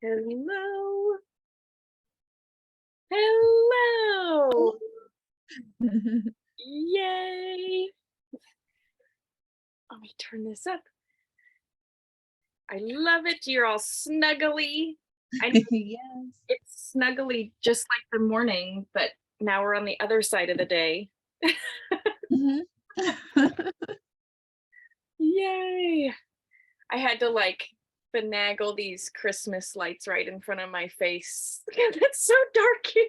Hello. Hello. Yay. Let me turn this up. I love it. You're all snuggly. I know Yes. it's snuggly just like the morning, but now we're on the other side of the day. Mhm. Yay. I had to like finagle these Christmas lights right in front of my face. It's so dark here.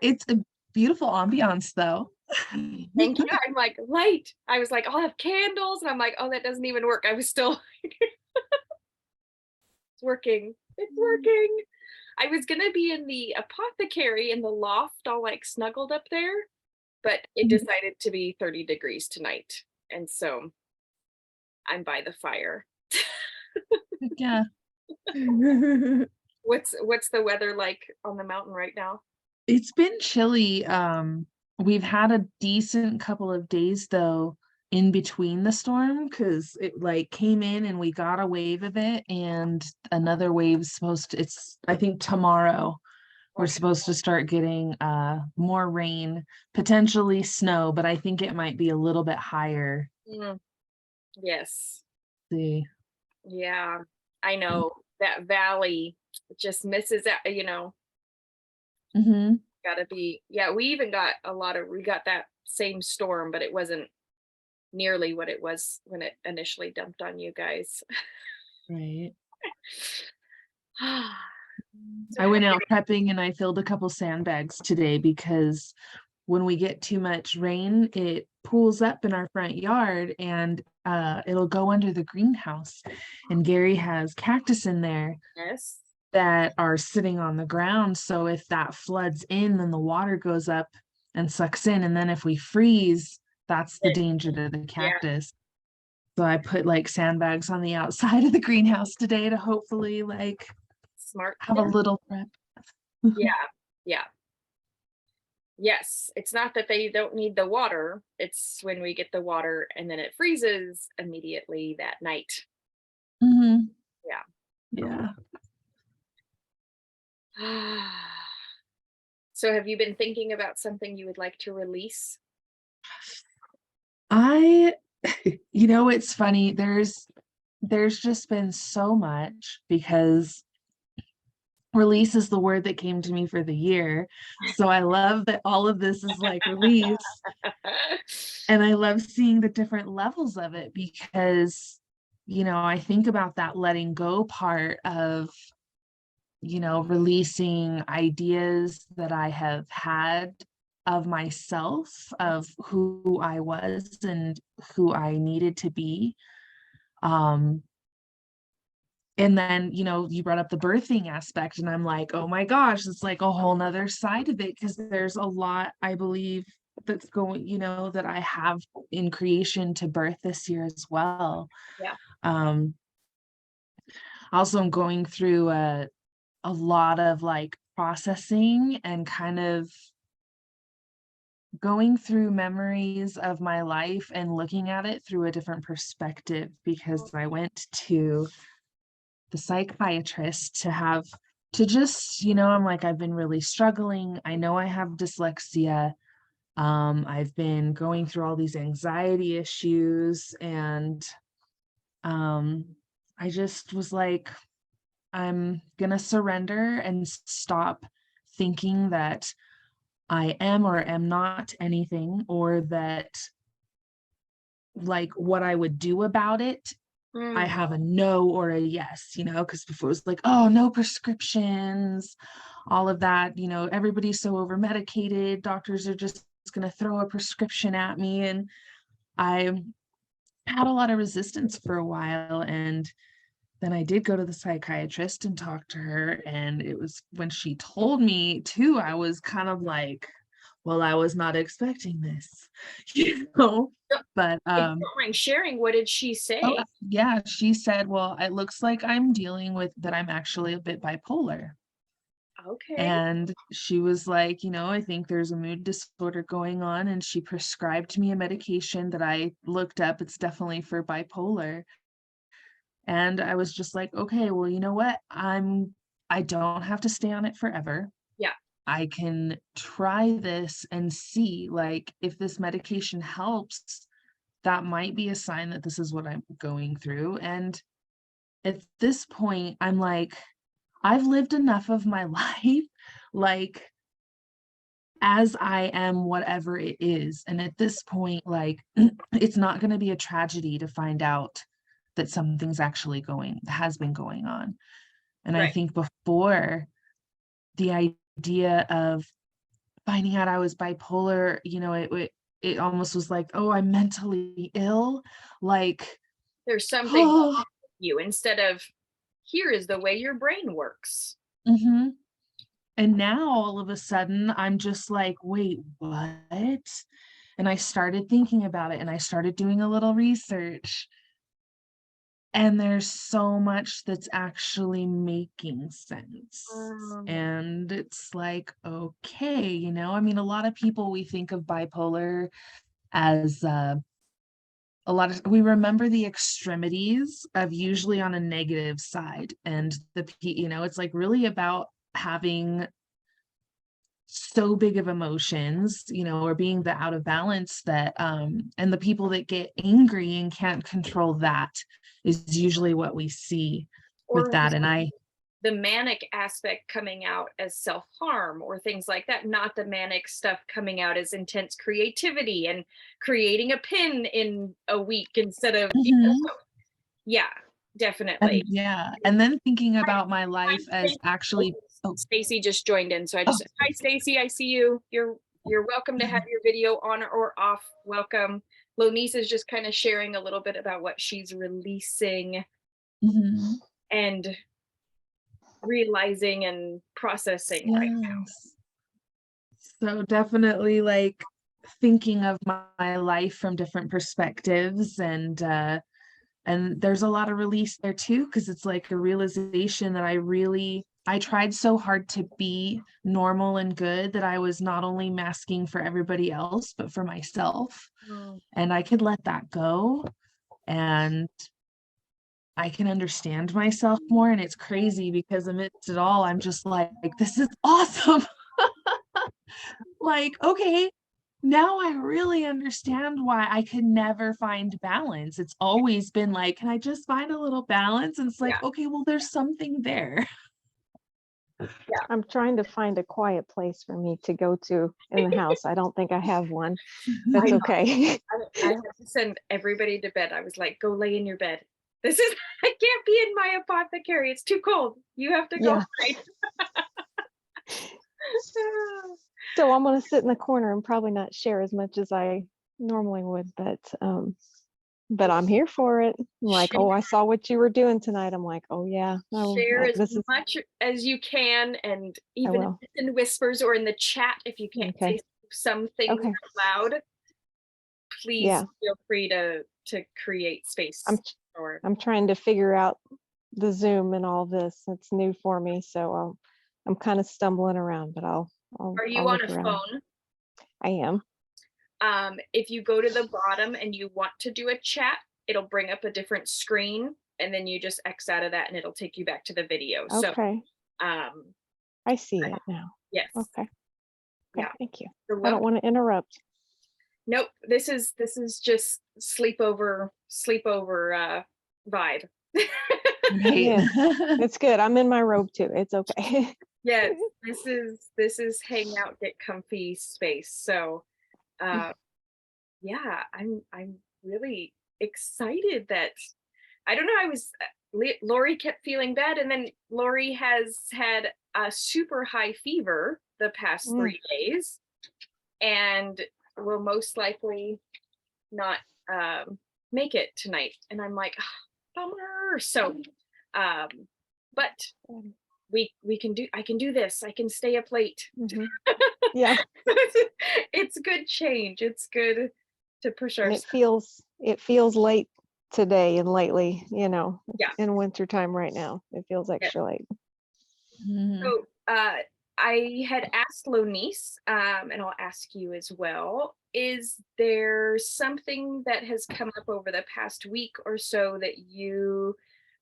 It's a beautiful ambiance, though. Thank you. I'm like, light. I was like, I'll have candles. And I'm like, oh, that doesn't even work. I was still it's working. It's working. I was gonna be in the apothecary in the loft, all like snuggled up there, but it Mhm. decided to be 30 degrees tonight. And so I'm by the fire. Yeah. What's the weather like on the mountain right now? It's been chilly, we've had a decent couple of days, though, in between the storm because it, like, came in and we got a wave of it, and another wave's supposed to it's I think tomorrow, we're Okay. supposed to start getting, more rain, potentially snow, but I think it might be a little bit higher. Mm, yes. See. Yeah. I know that valley just misses out. Mhm. Gotta be, yeah, we got that same storm, but it wasn't nearly what it was when it initially dumped on you guys. Right. So I how went out prepping and I filled a couple sandbags today because when we get too much rain, it pools up in our front yard and it'll go under the greenhouse. And Gary has cactus in there yes. that are sitting on the ground. So if that floods in, then the water goes up and sucks in. And then if we freeze, that's the Then danger to the yeah, cactus. So I put like sandbags on the outside of the greenhouse today to hopefully like smart have a thing. little prep. Yeah, yeah. Yes, it's not that they don't need the water, it's when we get the water and then it freezes immediately that night. Mhm. Yeah. Yeah. So have you been thinking about something you would like to release? I it's funny, there's just been so much because release is the word that came to me for the year. So I love that all of this is like release, and I love seeing the different levels of it because, I think about that letting go part of, releasing ideas that I have had of myself, of who I was and who I needed to be. Um, and then, you brought up the birthing aspect, and I'm like, oh my gosh, it's like a whole nother side of it because there's a lot I believe that's going, that I have in creation to birth this year as well. Yeah. Um, also I'm going through a lot of like processing and kind of going through memories of my life and looking at it through a different perspective because I went to the psychiatrist to just, I'm like, I've been really struggling. I know I have dyslexia. I've been going through all these anxiety issues and um I just was like, I'm gonna surrender and stop thinking that I am or am not anything, or that like what I would do about it, I Mm, have a no or a yes, because before it was like, oh, no prescriptions, all of that, everybody's so over medicated, doctors are just going to throw a prescription at me. And I had a lot of resistance for a while. And then I did go to the psychiatrist and talk to her. And it was when she told me too, I was kind of like, well, I was not expecting this, you know, so but if you don't mind sharing, what did she oh, say? yeah, she said, "Well, it looks like I'm dealing with that I'm actually a bit bipolar." Okay. And she was like, "I think there's a mood disorder going on," and she prescribed me a medication that I looked up. It's definitely for bipolar. And I was just like, okay, well, you know what? I don't have to stay on it forever. Yeah. I can try this and see, like, if this medication helps, that might be a sign that this is what I'm going through. And at this point, I'm like, I've lived enough of my life, like, as I am whatever it is. And at this point, like, it's not going to be a tragedy to find out that something's actually has been going on. And I Right. think before, the idea of finding out I was bipolar, it almost was like, oh, I'm mentally ill. Like, There's something wrong oh, with you instead of here is the way your brain works. hmm. And now all of a sudden I'm just like, wait, what? And I started thinking about it and I started doing a little research. And there's so much that's actually making sense. Um, And it's like, okay, I mean, a lot of people, we think of bipolar as we remember the extremities of usually on a negative side. And it's like really about having so big of emotions, or being the out of balance that and the people that get angry and can't control that is usually what we see with or that. And I the manic aspect coming out as self-harm or things like that, not the manic stuff coming out as intense creativity and creating a pin in a week instead of, Mhm. yeah, definitely. And then thinking Hi, about my hi, life as Oh, actually oh, Stacy just joined in, so I oh, just hi Stacy, I see you. You're welcome to have your video on or off. Welcome. Lonice is just kind of sharing a little bit about what she's releasing mhm. and realizing and processing right Yes. So definitely like thinking of my life from different perspectives, and there's a lot of release there too, because it's like a realization that I tried so hard to be normal and good that I was not only masking for everybody else but for myself, now. and I could let that go, and I can understand myself more. And it's crazy because amidst it all I'm just like, this is awesome. Like, okay, now I really understand why I could never find balance. It's always been like, can I just find a little balance? And it's like, Yeah, okay, well, there's something there. yeah. I'm trying to find a quiet place for me to go to in the house. I don't think I have one. I That's know. okay. I had to send everybody to bed. I was like, go lay in your bed. This is I can't be in my apothecary. It's too cold. You have to go Yeah. hide. So I'm gonna sit in the corner and probably not share as much as I normally would, but I'm here for it. I'm like, share, oh, I saw what you were doing tonight. I'm like, oh yeah, share as this is much as you can, and I even if will. it's in whispers or in the chat, if you can't say Okay. some things Okay. out loud, please Yeah. feel free to create space I'm or I'm trying to figure out the Zoom and all this. It's new for me, so I'm kind of stumbling around, but are you I'll on look a around. phone? I am. If you go to the bottom and you want to do a chat, it'll bring up a different screen and then you just X out of that and it'll take you back to the video. So, Okay. um, I see it now. yes, Okay. Okay. yeah, Thank you. you're I don't welcome. want to interrupt. Nope, this is just sleepover vibe. Right. Yeah, it's good. I'm in my robe too. It's okay. Yes, this is hang out, get comfy space. So, uh, yeah, I'm really excited that I don't know. I was Lori kept feeling bad, and then Lori has had a super high fever the past Mm, 3 days, and will most likely not make it tonight. And I'm like, "Ah, bummer." So, um, but um, we can do. I can do this. I can stay up late. mhm. Yeah, It's good change. It's good to push and ourselves. it feels late today and lately, Yeah. in wintertime right now. It feels Yeah. extra late. Mhm. So I had asked Lonice, and I'll ask you as well. Is there something that has come up over the past week or so that you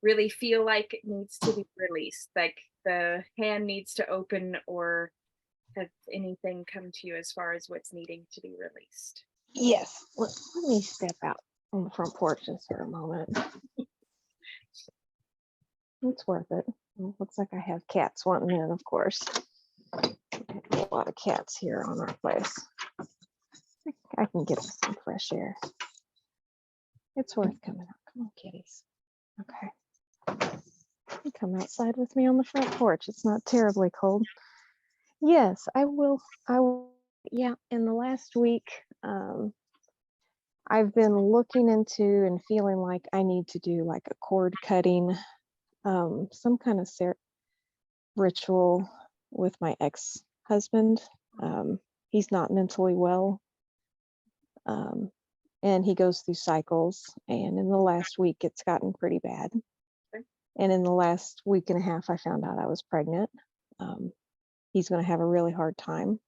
really feel like it needs to be released? Like the hand needs to open, or has anything come to you as far as what's needing to be released? Yes. Let me step out on the front porch just for a moment. It's worth it. Well, looks like I have cats wanting in, of course. A lot of cats here on our place. I can get some fresh air. It's worth coming out. Come on, kitties. Okay. You come outside with me on the front porch. It's not terribly cold. Yes, I will. I will. Yeah, in the last week, I've been looking into and feeling like I need to do like a cord cutting, some kind of ritual with my ex-husband. He's not mentally well, and he goes through cycles. And in the last week, it's gotten pretty bad. Okay. And in the last week and a half, I found out I was pregnant. He's going to have a really hard time.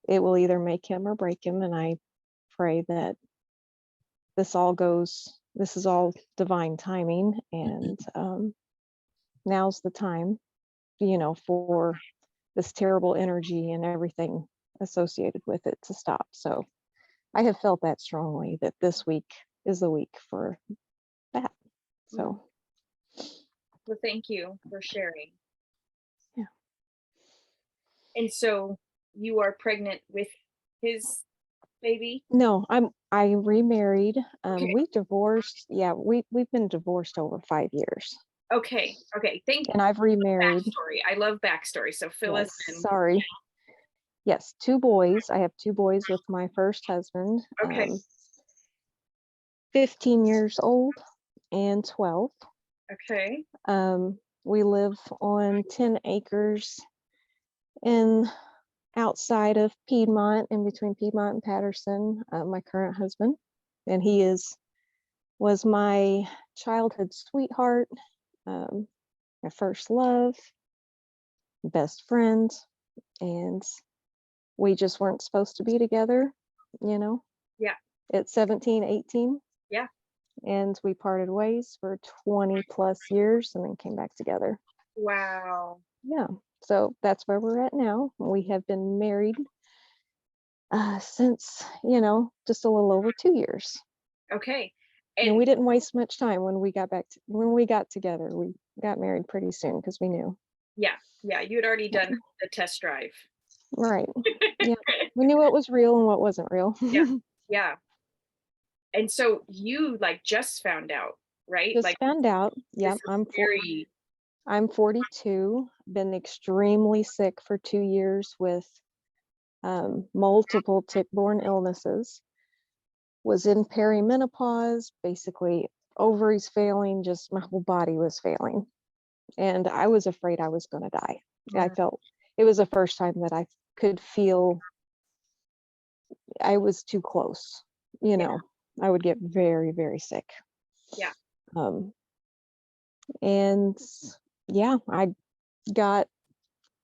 It will either make him or break him. And I pray that this is all divine timing. And now's the time, for this terrible energy and everything associated with it to stop. So I have felt that strongly, that this week is the week for that. So. Well, thank you for sharing. Yeah. And so you are pregnant with his baby? No, I remarried. Okay. We divorced. Yeah, we've been divorced over 5 years. Okay. Thank you. And I've remarried. Backstory. I love backstory. So fill us Yes, in. sorry. Yes, 2 boys. I have 2 boys with my first husband. Okay. 15 years old and 12. Okay. We live on 10 acres outside of Piedmont, in between Piedmont and Patterson. My current husband, and he was my childhood sweetheart, my first love, best friend, and we just weren't supposed to be together, Yeah. at 17, 18. Yeah. And we parted ways for 20 plus years and then came back together. Wow. Yeah. So that's where we're at now. We have been married since, just a little over 2 years. Okay. And we didn't waste much time when we got together. We got married pretty soon because we knew. Yeah. You had already done the test drive. Right. Yeah. We knew what was real and what wasn't real. Yeah. And so you just found out, right? Just found out. Yeah. I'm 42, been extremely sick for 2 years with multiple tick-borne illnesses. Was in perimenopause, basically ovaries failing, just my whole body was failing. And I was afraid I was going to die. I felt it was the first time that I could feel I was too close. I would get very, very sick. Yeah. And yeah, I got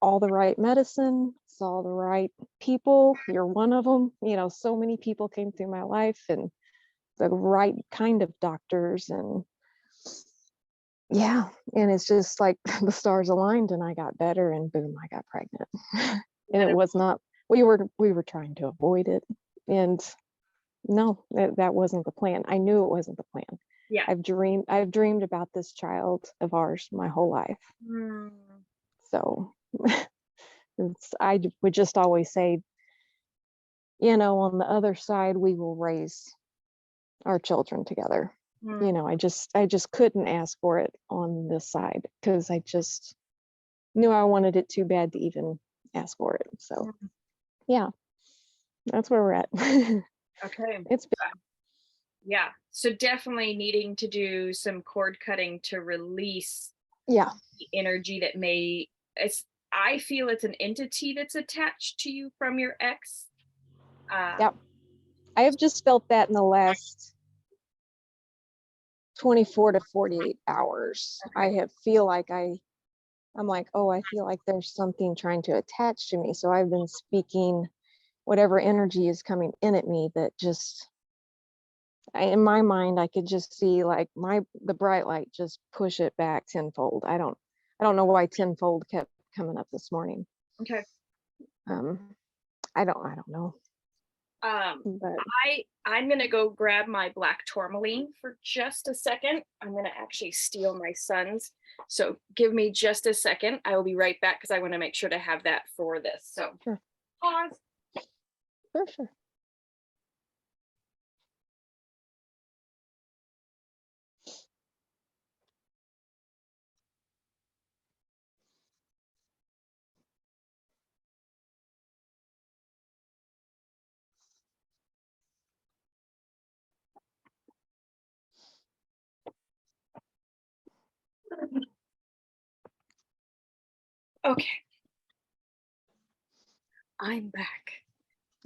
all the right medicine, saw the right people. You're one of them. So many people came through my life, and the right kind of doctors, and yeah, and it's just like the stars aligned and I got better, and boom, I got pregnant. And it was not, we were trying to avoid it, and no, that wasn't the plan. I knew it wasn't the plan. Yeah. I've dreamed about this child of ours my whole life. So I would just always say, on the other side, we will raise our children together. I just couldn't ask for it on this side, because I just knew I wanted it too bad to even ask for it. So yeah, that's where we're at. Okay. It's been, yeah. So definitely needing to do some cord cutting to release yeah, the energy that I feel it's an entity that's attached to you from your ex. Yep. I have just felt that in the last 24 to 48 hours. Okay. I'm like, oh, I feel like there's something trying to attach to me. So I've been speaking whatever energy is coming in at me that just In my mind, I could just see like the bright light just push it back tenfold. I don't know why tenfold kept coming up this morning. Okay. Um, I don't know, but I'm gonna go grab my black tourmaline for just a second. I'm gonna actually steal my son's. So give me just a second. I will be right back because I want to make sure to have that for this. So Sure. pause. sure. Okay. I'm back.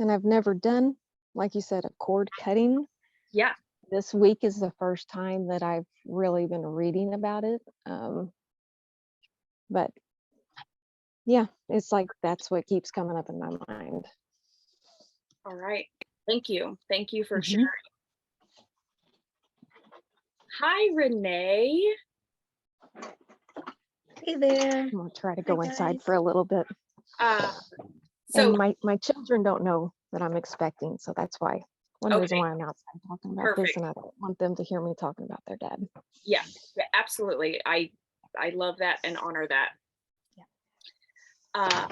And I've never done, like you said, a cord cutting. Yeah. This week is the first time that I've really been reading about it. But yeah, it's like that's what keeps coming up in my mind. All right. Thank you. Thank you for Mhm. sharing. Hi, Renee. Hey there. I'm gonna try to Hi, go inside guys. for a little bit. So And my children don't know that I'm expecting, so that's why one reason okay, why I'm outside talking about this, perfect. and I don't want them to hear me talking about their dad. Yeah, absolutely. I love that and honor that. Yeah.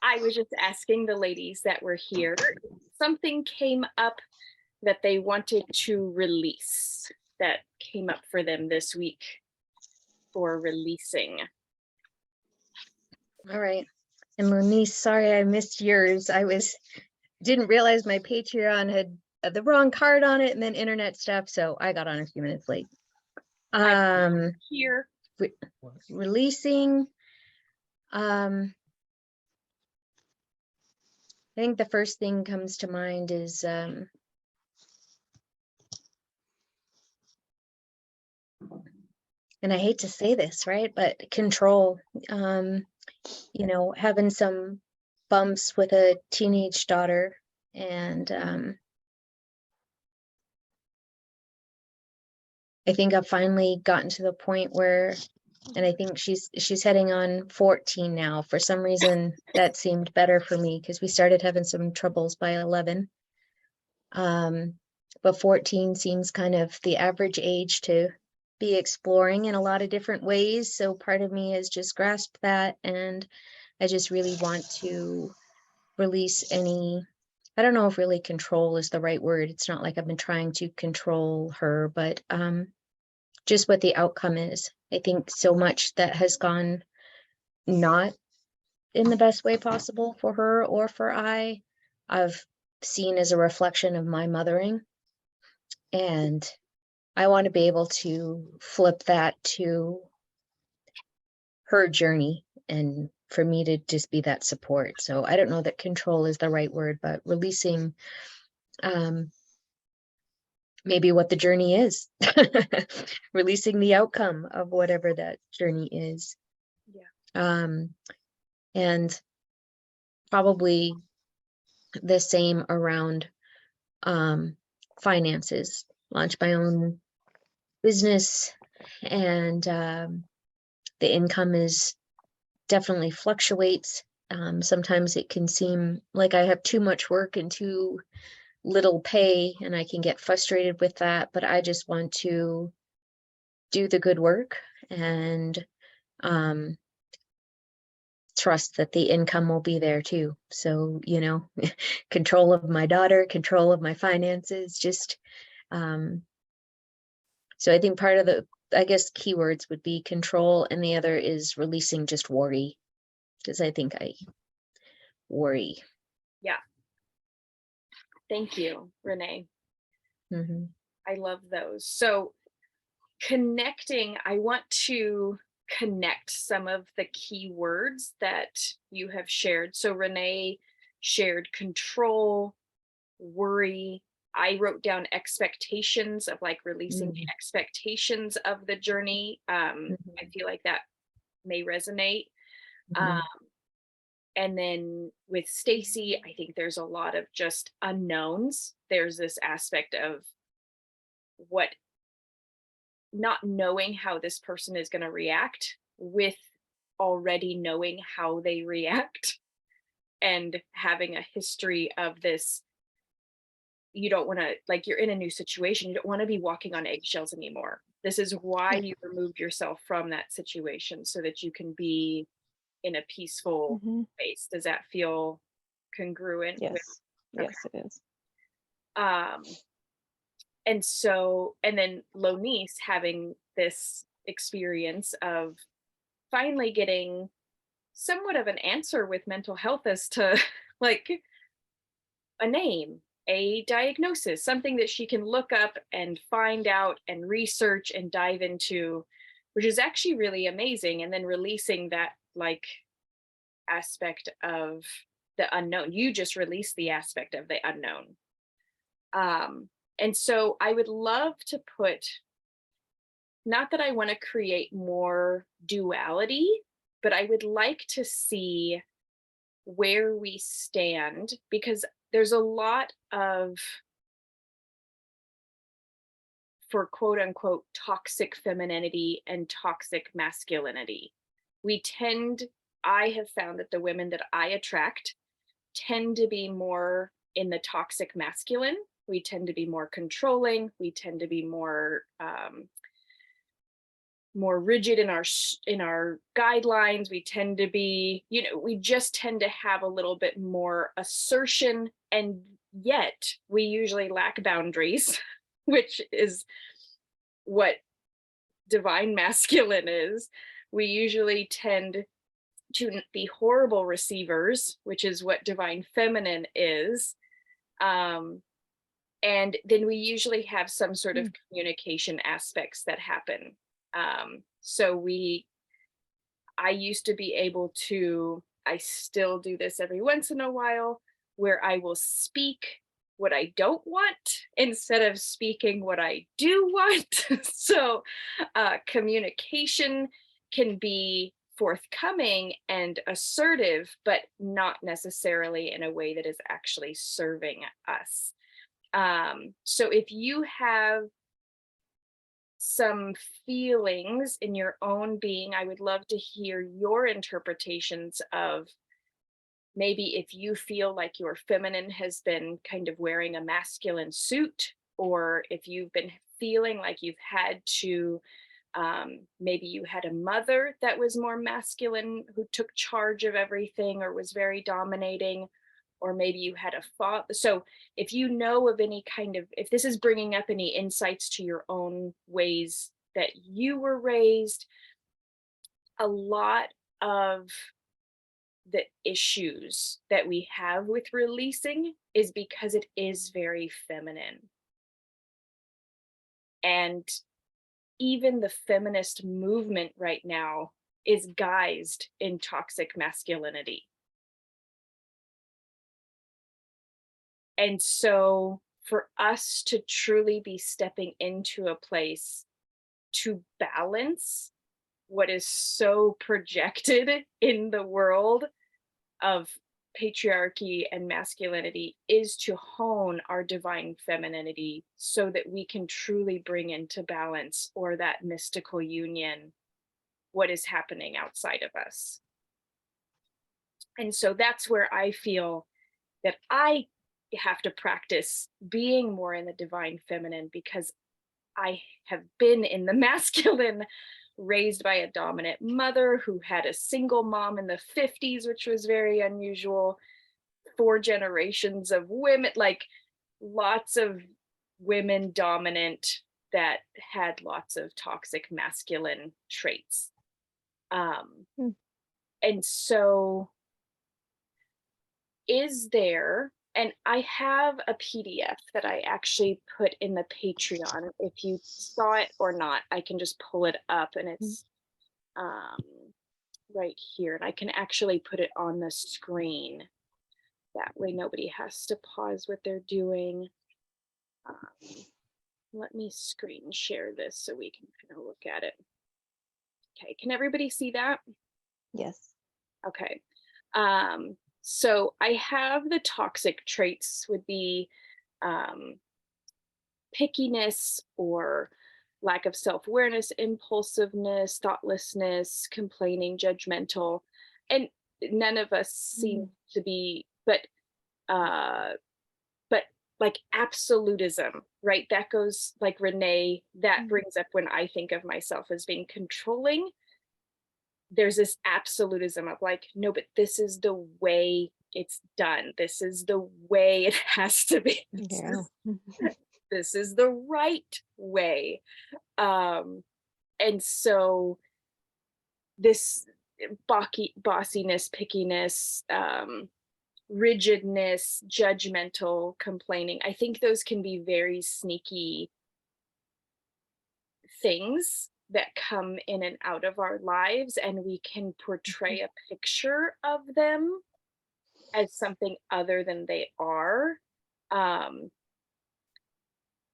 I was just asking the ladies that were here, something came up that they wanted to release that came up for them this week for releasing. All right. And Moniece, sorry I missed yours. Didn't realize my Patreon had the wrong card on it and then internet stuff, so I got on a few minutes late. Here, Releasing. I think the first thing comes to mind is and I hate to say this, right? But control. You know, having some bumps with a teenage daughter and I think I've finally gotten to the point where, and I think she's heading on 14 now. For some reason, that seemed better for me because we started having some troubles by 11. But 14 seems kind of the average age to be exploring in a lot of different ways. So part of me has just grasped that, and I just really want to release any, I don't know if really control is the right word. It's not like I've been trying to control her, but just what the outcome is. I think so much that has gone not in the best way possible for her or for I've seen as a reflection of my mothering. And I want to be able to flip that to her journey and for me to just be that support. So I don't know that control is the right word, but releasing maybe what the journey is, releasing the outcome of whatever that journey is. yeah. And probably the same around finances, launch my own business, and the income is definitely fluctuates. Sometimes it can seem like I have too much work and too little pay, and I can get frustrated with that, but I just want to do the good work and trust that the income will be there too. So, you know, control of my daughter, control of my finances, just so I think part of the, I guess, keywords would be control, and the other is releasing just worry, because I think I worry. Yeah. Thank you, Renee. Mm-hmm. I love those. So connecting, I want to connect some of the key words that you have shared. So Renee shared control, worry. I wrote down expectations of like releasing the expectations of the journey. I feel like that may resonate. And then with Stacy, I think there's a lot of just unknowns. There's this aspect of what, not knowing how this person is going to react with already knowing how they react and having a history of this. You don't want to, like, you're in a new situation, you don't want to be walking on eggshells anymore. This is why Yeah. you removed yourself from that situation, so that you can be in a peaceful Mhm. space. Does that feel congruent with? Yes. Okay. Yes, it is. um and so, and then Lonice having this experience of finally getting somewhat of an answer with mental health as to like a name, a diagnosis, something that she can look up and find out and research and dive into, which is actually really amazing. And then releasing that like aspect of the unknown. You just released the aspect of the unknown. Um, and so I would love to put, not that I want to create more duality, but I would like to see where we stand, because there's a lot of, for quote unquote, toxic femininity and toxic masculinity. We tend, I have found that the women that I attract tend to be more in the toxic masculine. We tend to be more controlling. We tend to be more more rigid in our guidelines. We tend to be, we just tend to have a little bit more assertion, and yet we usually lack boundaries, which is what divine masculine is. We usually tend to be horrible receivers, which is what divine feminine is. And then we usually have some sort of communication aspects that happen. So I used to be able to, I still do this every once in a while, where I will speak what I don't want instead of speaking what I do want. So communication can be forthcoming and assertive, but not necessarily in a way that is actually serving us. So if you have some feelings in your own being, I would love to hear your interpretations of, maybe if you feel like your feminine has been kind of wearing a masculine suit, or if you've been feeling like you've had to, maybe you had a mother that was more masculine, who took charge of everything or was very dominating, or maybe you had a father. So if you know of any kind of, if this is bringing up any insights to your own ways that you were raised, a lot of the issues that we have with releasing is because it is very feminine. And even the feminist movement right now is guised in toxic masculinity. And so for us to truly be stepping into a place to balance what is so projected in the world of patriarchy and masculinity is to hone our divine femininity, so that we can truly bring into balance, or that mystical union, what is happening outside of us. And so that's where I feel that I have to practice being more in the divine feminine, because I have been in the masculine, raised by a dominant mother who had a single mom in the 50s, which was very unusual. 4 generations of women, like lots of women dominant that had lots of toxic masculine traits. Hmm. And so is there, and I have a PDF that I actually put in the Patreon. If you saw it or not, I can just pull it up, and it's right here, and I can actually put it on the screen. That way nobody has to pause what they're doing. Let me screen share this so we can kind of look at it. Okay, can everybody see that? Yes. Okay. So I have the toxic traits would be pickiness or lack of self-awareness, impulsiveness, thoughtlessness, complaining, judgmental. And none of us seem Mm. to be, uh but like absolutism, right? That goes like Renee, that Mm. brings up when I think of myself as being controlling. There's this absolutism of like, no, but this is the way it's done. This is the way it has to be. Yeah. This is the right way. Um, and so this bossiness, pickiness, rigidness, judgmental, complaining, I think those can be very sneaky things that come in and out of our lives, and we can portray a picture of them as something other than they are. Um,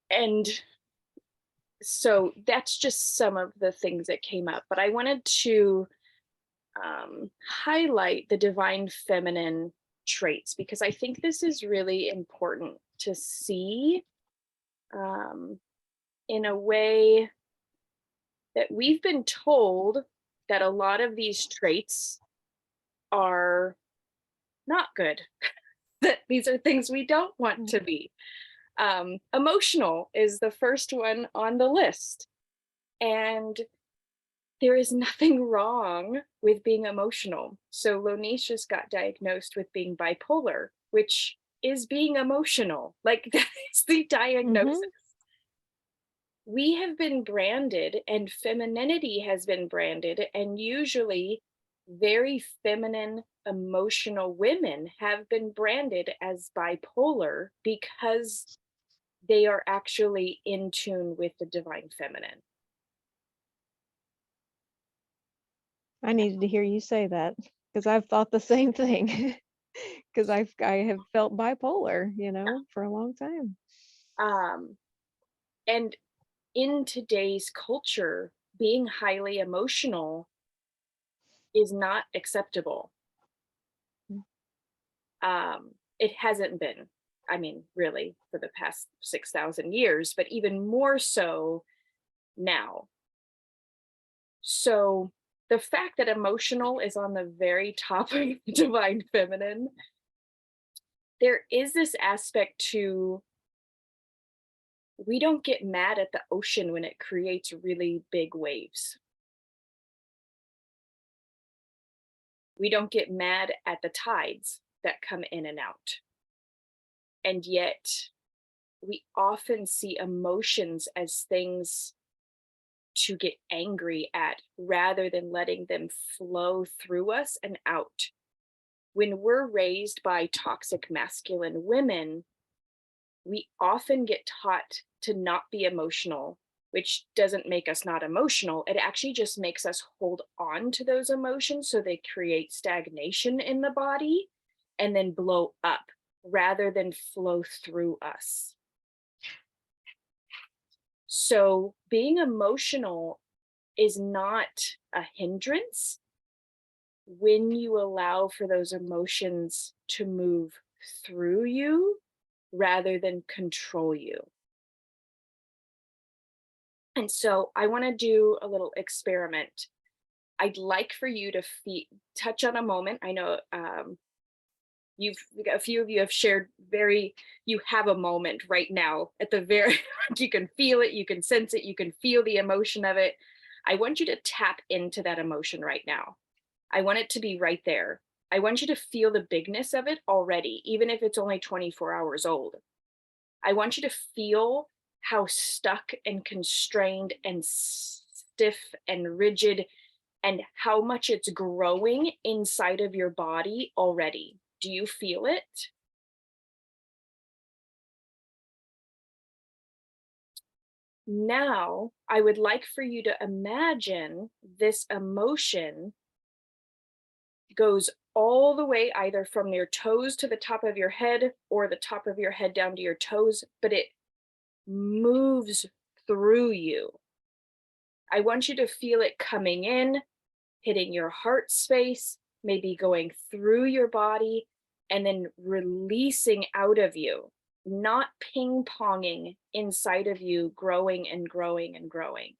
and so that's just some of the things that came up. But I wanted to highlight the divine feminine traits because I think this is really important to see um, in a way that we've been told that a lot of these traits are not good, that these are things we don't want to be. Emotional is the first one on the list. And there is nothing wrong with being emotional. So Lonice just got diagnosed with being bipolar, which is being emotional. Like that is the diagnosis. Mhm. We have been branded and femininity has been branded, and usually very feminine emotional women have been branded as bipolar because they are actually in tune with the divine feminine. I needed to hear you say that because I've thought the same thing. Because I have felt bipolar, for a long time. Um, and in today's culture, being highly emotional is not acceptable. Mm. It hasn't been, I mean, really, for the past 6,000 years, but even more so now. So the fact that emotional is on the very top of the divine feminine, there is this aspect to we don't get mad at the ocean when it creates really big waves. We don't get mad at the tides that come in and out. And yet, we often see emotions as things to get angry at rather than letting them flow through us and out. When we're raised by toxic masculine women, we often get taught to not be emotional, which doesn't make us not emotional. It actually just makes us hold on to those emotions so they create stagnation in the body and then blow up rather than flow through us. So being emotional is not a hindrance when you allow for those emotions to move through you rather than control you. And so I want to do a little experiment. I'd like for you to touch on a moment. I know you've a few of you have shared you have a moment right now at the very you can feel it, you can sense it, you can feel the emotion of it. I want you to tap into that emotion right now. I want it to be right there. I want you to feel the bigness of it already, even if it's only 24 hours old. I want you to feel how stuck and constrained and stiff and rigid and how much it's growing inside of your body already. Do you feel it? Now, I would like for you to imagine this emotion goes all the way either from your toes to the top of your head or the top of your head down to your toes, but it moves through you. I want you to feel it coming in, hitting your heart space, maybe going through your body, and then releasing out of you. not ping-ponging inside of you, growing and growing and growing.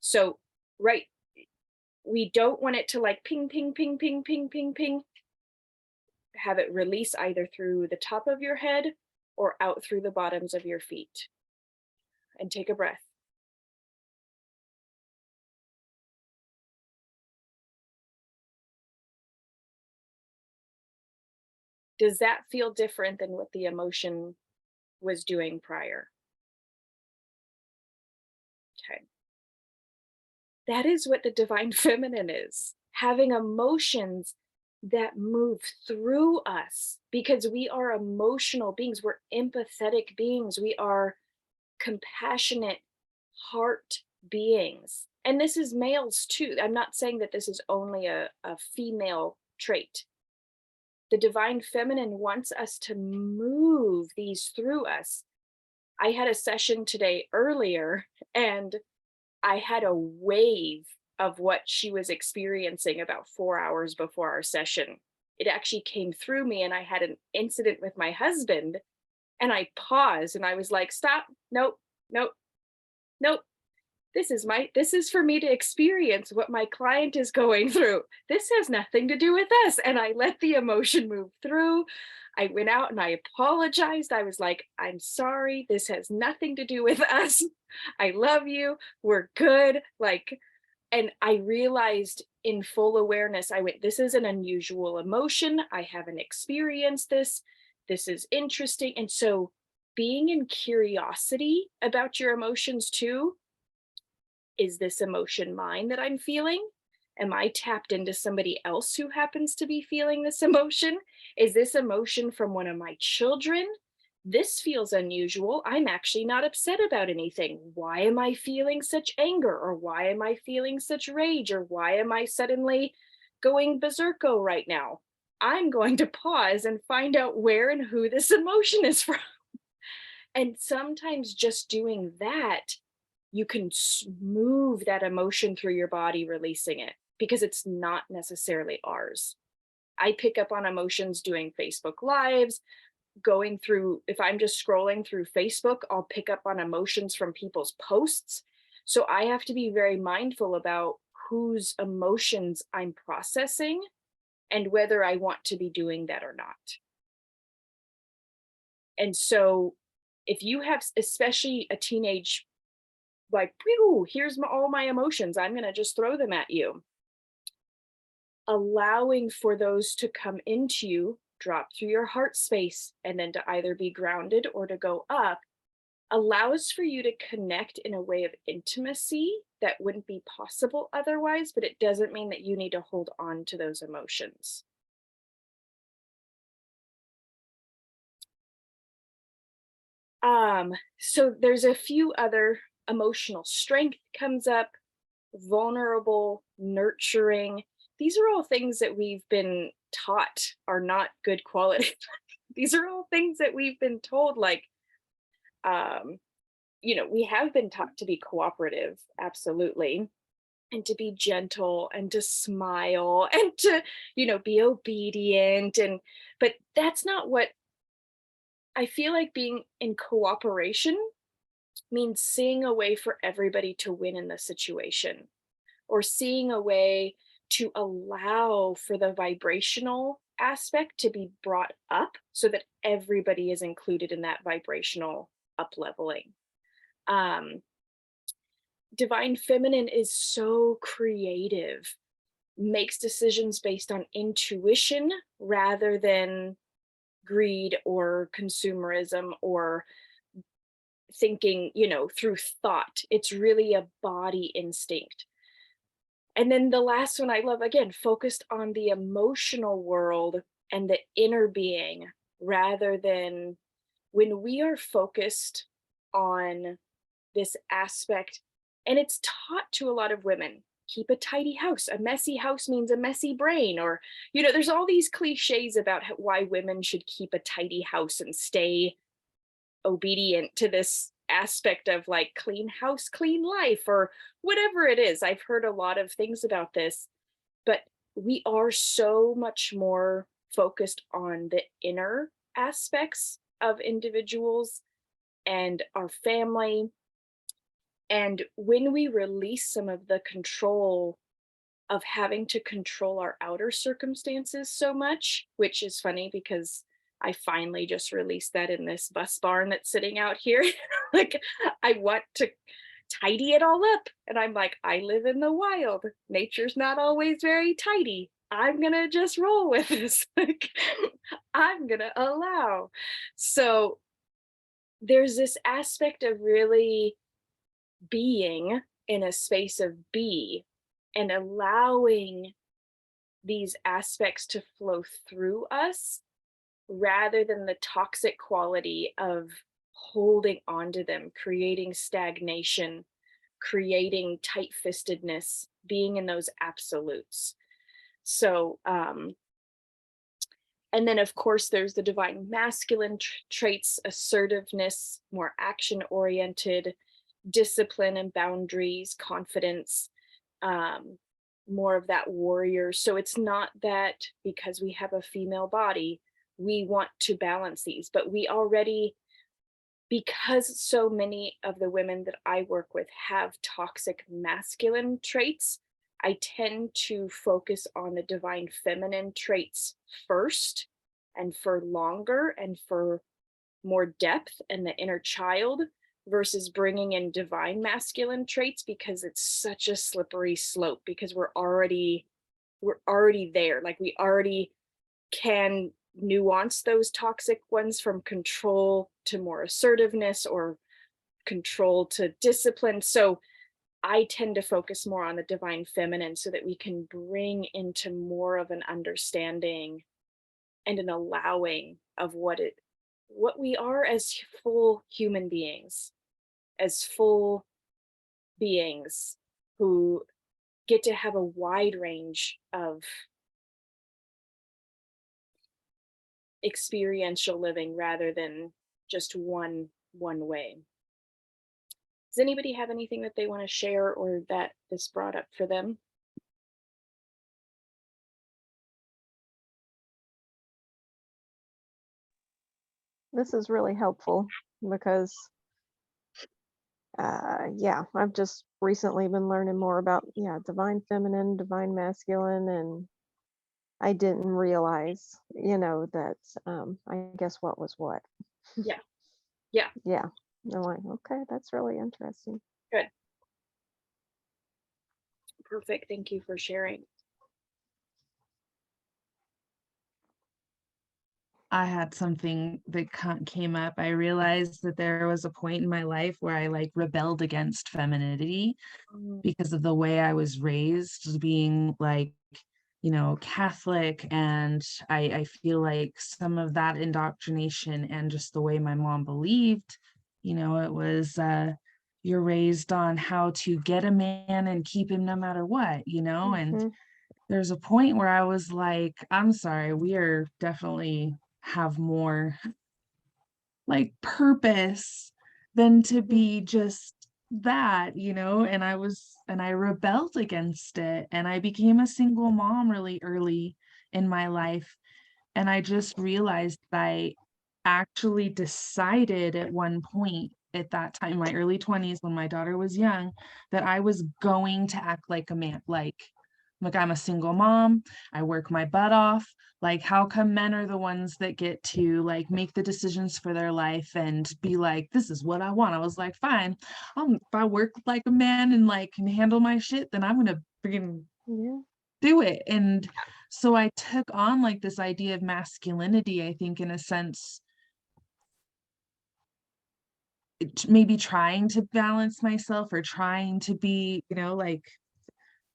So, right, we don't want it to like ping, ping, ping, ping, ping, ping, ping. Have it release either through the top of your head or out through the bottoms of your feet. And take a breath. Does that feel different than what the emotion was doing prior? Okay. That is what the divine feminine is, having emotions that move through us because we are emotional beings. We're empathetic beings. We are compassionate heart beings. And this is males too. I'm not saying that this is only a female trait. The divine feminine wants us to move these through us. I had a session today earlier, and I had a wave of what she was experiencing about 4 hours before our session. It actually came through me, and I had an incident with my husband, and I paused and I was like, stop, nope, nope, nope. This is for me to experience what my client is going through. This has nothing to do with us. And I let the emotion move through. I went out and I apologized. I was like, I'm sorry. This has nothing to do with us. I love you. We're good. Like, and I realized in full awareness, I went, this is an unusual emotion. I haven't experienced this. This is interesting. And so being in curiosity about your emotions too. Is this emotion mine that I'm feeling? Am I tapped into somebody else who happens to be feeling this emotion? Is this emotion from one of my children? This feels unusual. I'm actually not upset about anything. Why am I feeling such anger? Or why am I feeling such rage? Or why am I suddenly going berserko right now? I'm going to pause and find out where and who this emotion is from. And sometimes just doing that, you can move that emotion through your body, releasing it because it's not necessarily ours. I pick up on emotions doing Facebook Lives, going through, if I'm just scrolling through Facebook, I'll pick up on emotions from people's posts. So I have to be very mindful about whose emotions I'm processing and whether I want to be doing that or not. And so if you have, especially a teenage, like, here's all my emotions, I'm going to just throw them at you. Allowing for those to come into you, drop through your heart space, and then to either be grounded or to go up, allows for you to connect in a way of intimacy that wouldn't be possible otherwise, but it doesn't mean that you need to hold on to those emotions. So there's a few other emotional strength comes up, vulnerable, nurturing. These are all things that we've been taught are not good quality. These are all things that we've been told, like, we have been taught to be cooperative, absolutely, and to be gentle and to smile and to, be obedient. But that's not what I feel like. Being in cooperation means seeing a way for everybody to win in the situation, or seeing a way to allow for the vibrational aspect to be brought up so that everybody is included in that vibrational up leveling. Divine feminine is so creative, makes decisions based on intuition rather than greed or consumerism or thinking, through thought. It's really a body instinct. And then the last one I love, again, focused on the emotional world and the inner being rather than, when we are focused on this aspect, and it's taught to a lot of women, keep a tidy house. A messy house means a messy brain. Or, there's all these cliches about why women should keep a tidy house and stay obedient to this aspect of like clean house, clean life, or whatever it is. I've heard a lot of things about this, but we are so much more focused on the inner aspects of individuals and our family. And when we release some of the control of having to control our outer circumstances so much, which is funny because I finally just released that in this bus barn that's sitting out here. Like, I want to tidy it all up. And I'm like, I live in the wild. Nature's not always very tidy. I'm going to just roll with this. Like, I'm going to allow. So there's this aspect of really being in a space of be and allowing these aspects to flow through us rather than the toxic quality of holding on to them, creating stagnation, creating tight fistedness, being in those absolutes. So, and then of course, there's the divine masculine traits, assertiveness, more action oriented, discipline and boundaries, confidence, more of that warrior. So it's not that because we have a female body, we want to balance these, but we already, because so many of the women that I work with have toxic masculine traits, I tend to focus on the divine feminine traits first and for longer and for more depth and the inner child versus bringing in divine masculine traits because it's such a slippery slope because we're already there. Like we already can nuance those toxic ones from control to more assertiveness or control to discipline. So I tend to focus more on the divine feminine so that we can bring into more of an understanding and an allowing of what we are as full human beings, as full beings who get to have a wide range of experiential living rather than just one way. Does anybody have anything that they want to share or that this brought up for them? This is really helpful because, yeah, I've just recently been learning more about, yeah, divine feminine, divine masculine, and I didn't realize, that, I guess what was what. Yeah. Yeah. Yeah. I'm like, okay, that's really interesting. Good. Perfect. Thank you for sharing. I had something that came up. I realized that there was a point in my life where I like rebelled against femininity because of the way I was raised, being like, Catholic. And I feel like some of that indoctrination and just the way my mom believed, it was, you're raised on how to get a man and keep him no matter what, and Mhm. there's a point where I was like, I'm sorry, we are definitely have more like purpose than to be just that, and I rebelled against it, and I became a single mom really early in my life. And I just realized that I actually decided at one point at that time, my early 20s, when my daughter was young, that I was going to act like a man. Like I'm a single mom, I work my butt off. Like, how come men are the ones that get to like make the decisions for their life and be like, this is what I want? I was like, fine. If I work like a man and like can handle my shit, then I'm gonna freaking Yeah. do it. And so I took on like this idea of masculinity, I think, in a sense, maybe trying to balance myself or trying to be, like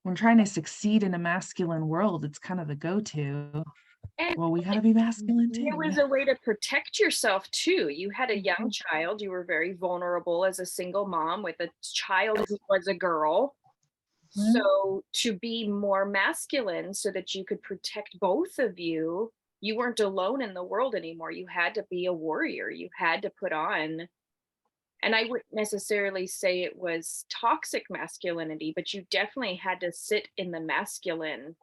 when trying to succeed in a masculine world, it's kind of the go-to. And Well, we gotta be masculine Mhm. too. it was a way to protect yourself too. You had a young Mhm. child. You were very vulnerable as a single mom with a child who was a girl. Mhm. So to be more masculine so that you could protect both of you, you weren't alone in the world anymore. You had to be a warrior. You had to put on, and I wouldn't necessarily say it was toxic masculinity, but you definitely had to sit in the masculine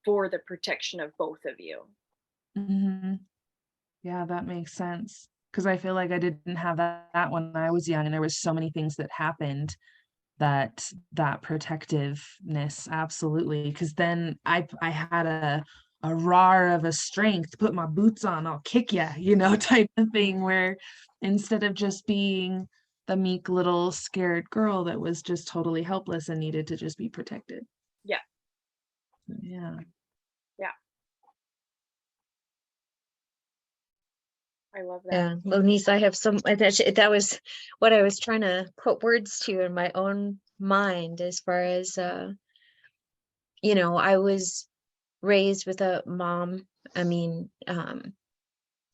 for the protection of both of you. Mhm. Yeah, that makes sense. Because I feel like I didn't have that when I was young, and there was so many things that happened that protectiveness, absolutely. Because then I had a roar of a strength, put my boots on, I'll kick ya, type of thing, where instead of just being the meek little scared girl that was just totally helpless and needed to just be protected. Yeah. Yeah. Yeah. I love that. Yeah, Moniz, I have that was what I was trying to put words to in my own mind as far as I was raised with a mom. I mean,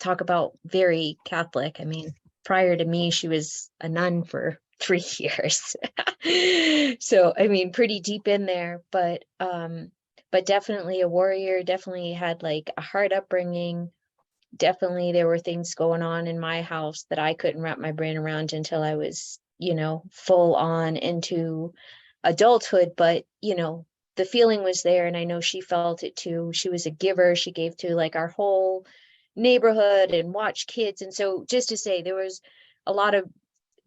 talk about very Catholic. I mean, prior to me, she was a nun for 3 years. So, I mean, pretty deep in there, but definitely a warrior, definitely had like a hard upbringing. Definitely there were things going on in my house that I couldn't wrap my brain around until I was, full on into adulthood. But, the feeling was there, and I know she felt it too. She was a giver. She gave to like our whole neighborhood and watched kids. And so just to say, there was a lot of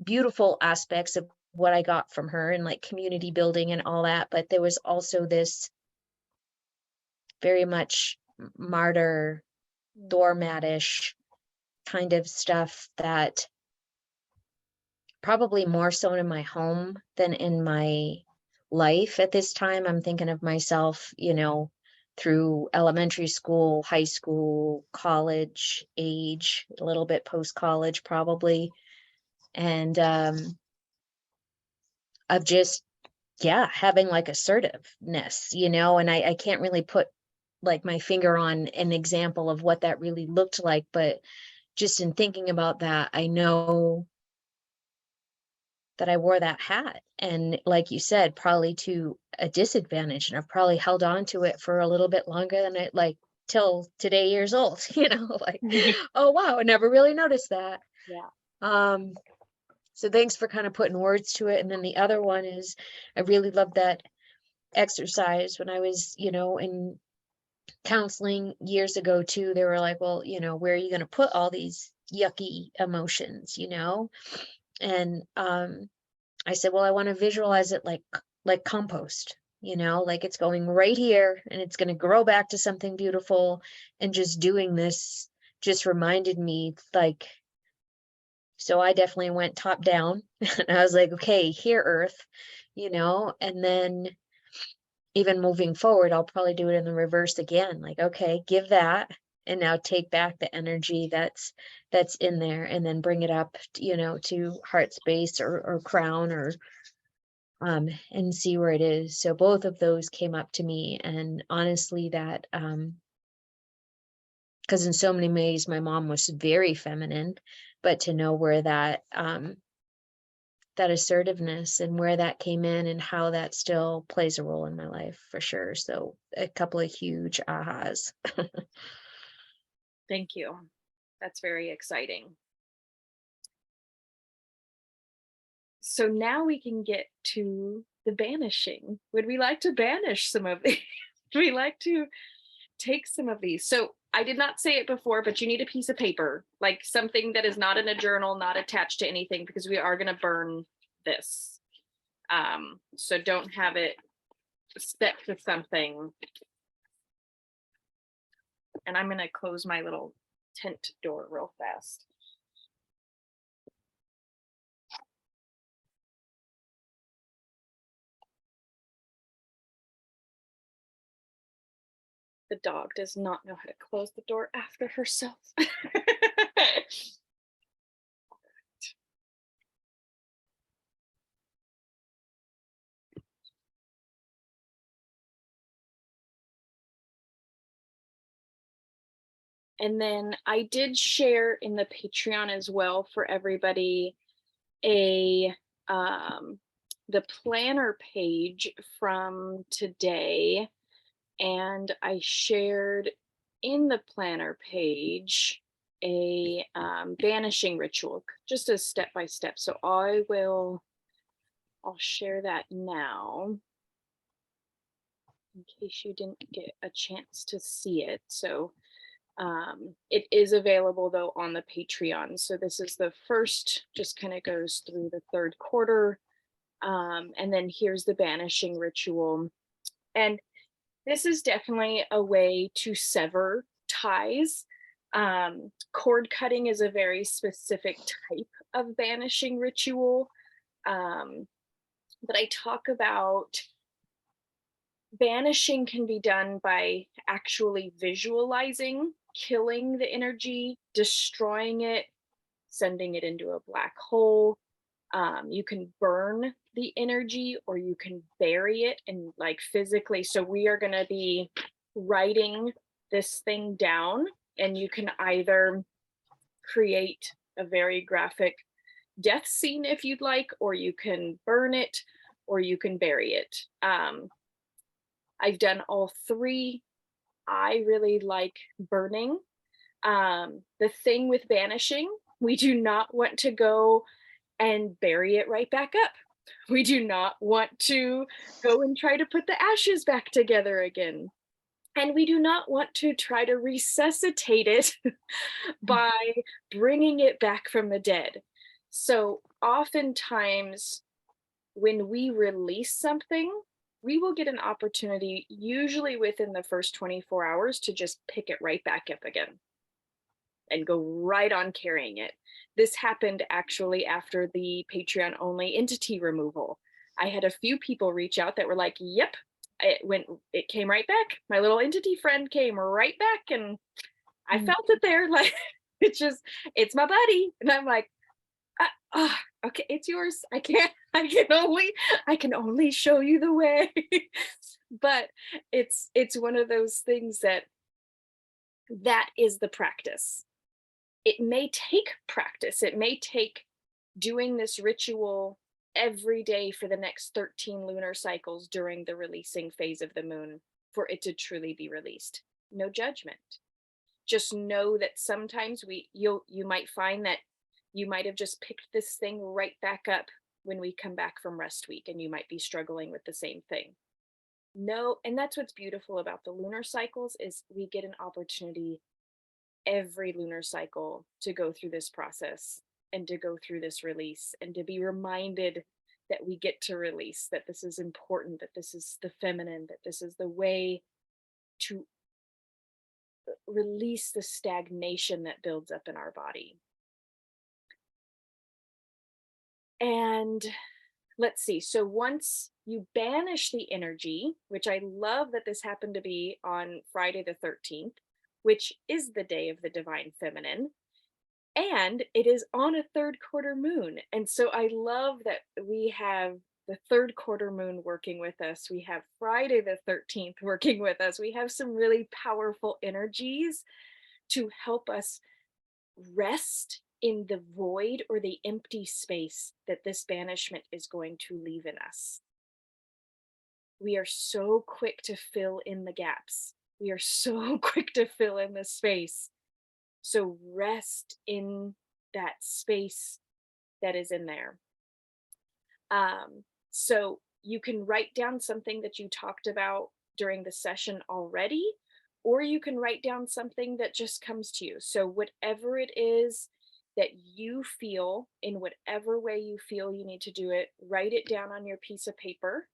beautiful aspects of what I got from her, and like community building and all that. But there was also this very much martyr, doormatish kind of stuff that probably more so in my home than in my life at this time. I'm thinking of myself, through elementary school, high school, college age, a little bit post-college probably. And of just, yeah, having like assertiveness, and I can't really put like my finger on an example of what that really looked like, but just in thinking about that, I know that I wore that hat. And like you said, probably to a disadvantage. And I've probably held on to it for a little bit longer than it, like, till today years old, like, oh, wow, I never really noticed that. Yeah. So thanks for kind of putting words to it. And then the other one is, I really love that exercise when I was, in counseling years ago too. They were like, well, where are you going to put all these yucky emotions, And I said, well, I want to visualize it like compost, like it's going right here and it's going to grow back to something beautiful. And just doing this just reminded me, like, so I definitely went top down and I was like, okay, here, Earth, and then even moving forward, I'll probably do it in the reverse again. Like, okay, give that, and now take back the energy that's in there, and then bring it up, to heart space or crown, or and see where it is. So both of those came up to me, and honestly, that because in so many ways my mom was very feminine, but to know where that that assertiveness and where that came in and how that still plays a role in my life, for sure. So a couple of huge ahas. Thank you. That's very exciting. So now we can get to the banishing. Would we like to banish some of these? Would we like to take some of these? So I did not say it before, but you need a piece of paper, like something that is not in a journal, not attached to anything, because we are going to burn this. So don't have it set to something. And I'm going to close my little tent door real fast. The dog does not know how to close the door after herself. And then I did share in the Patreon as well for everybody a the planner page from today, and I shared in the planner page a banishing ritual, just a step-by-step. So I'll share that now in case you didn't get a chance to see it. So It is available though on the Patreon. So this is the first, just kind of goes through the third quarter. And then here's the banishing ritual. And this is definitely a way to sever ties. Cord cutting is a very specific type of banishing ritual. But I talk about banishing can be done by actually visualizing, killing the energy, destroying it, sending it into a black hole. You can burn the energy or you can bury it and like physically. So we are going to be writing this thing down, and you can either create a very graphic death scene if you'd like, or you can burn it, or you can bury it. I've done all three. I really like burning. The thing with banishing, we do not want to go and bury it right back up. We do not want to go and try to put the ashes back together again. And we do not want to try to resuscitate it by bringing it back from the dead. So oftentimes when we release something, we will get an opportunity, usually within the first 24 hours, to just pick it right back up again and go right on carrying it. This happened actually after the Patreon only entity removal. I had a few people reach out that were like, yep, it came right back. My little entity friend came right back and I felt it there. Like, it's my buddy. And I'm like, okay, it's yours. I can only show you the way. But it's one of those things that is the practice. It may take practice. It may take doing this ritual every day for the next 13 lunar cycles during the releasing phase of the moon for it to truly be released. No judgment. Just know that sometimes you might find that you might have just picked this thing right back up when we come back from rest week, and you might be struggling with the same thing. No, and that's what's beautiful about the lunar cycles is we get an opportunity every lunar cycle to go through this process and to go through this release and to be reminded that we get to release, that this is important, that this is the feminine, that this is the way to release the stagnation that builds up in our body. And let's see. So once you banish the energy, which I love that this happened to be on Friday the 13th, which is the day of the divine feminine, and it is on a third quarter moon. And so I love that we have the third quarter moon working with us. We have Friday the 13th working with us. We have some really powerful energies to help us rest in the void or the empty space that this banishment is going to leave in us. We are so quick to fill in the gaps. We are so quick to fill in the space. So rest in that space that is in there. So you can write down something that you talked about during the session already, or you can write down something that just comes to you. So whatever it is that you feel, in whatever way you feel you need to do it, write it down on your piece of paper.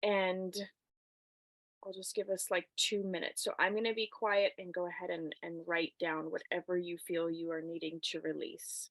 And I'll just give us like 2 minutes. So I'm going to be quiet and go ahead and write down whatever you feel you are needing to release.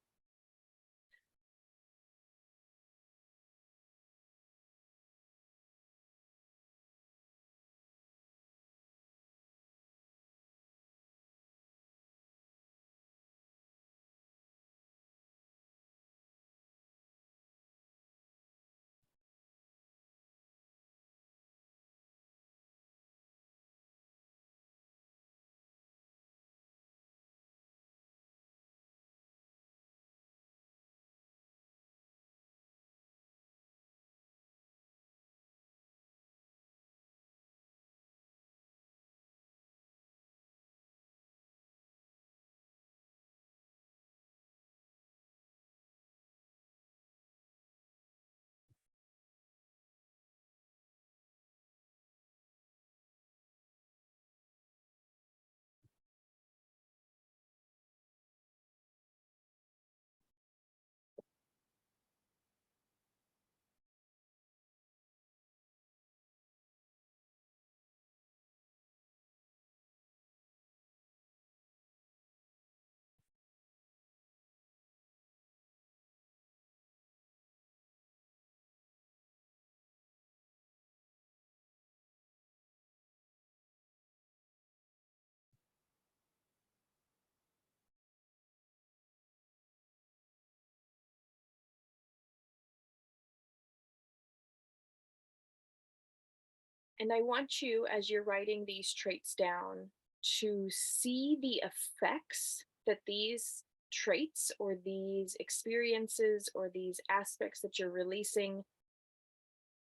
And I want you, as you're writing these traits down, to see the effects that these traits or these experiences or these aspects that you're releasing,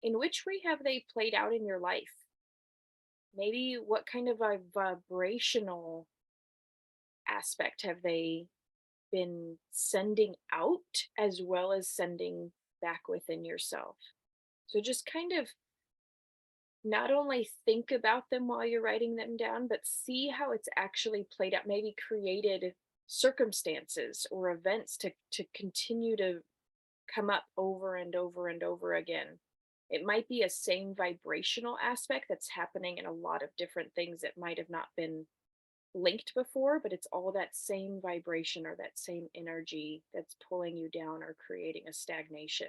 in which way have they played out in your life? Maybe what kind of a vibrational aspect have they been sending out as well as sending back within yourself? So just kind of not only think about them while you're writing them down, but see how it's actually played out, maybe created circumstances or events to continue to come up over and over and over again. It might be a same vibrational aspect that's happening in a lot of different things that might have not been linked before, but it's all that same vibration or that same energy that's pulling you down or creating a stagnation.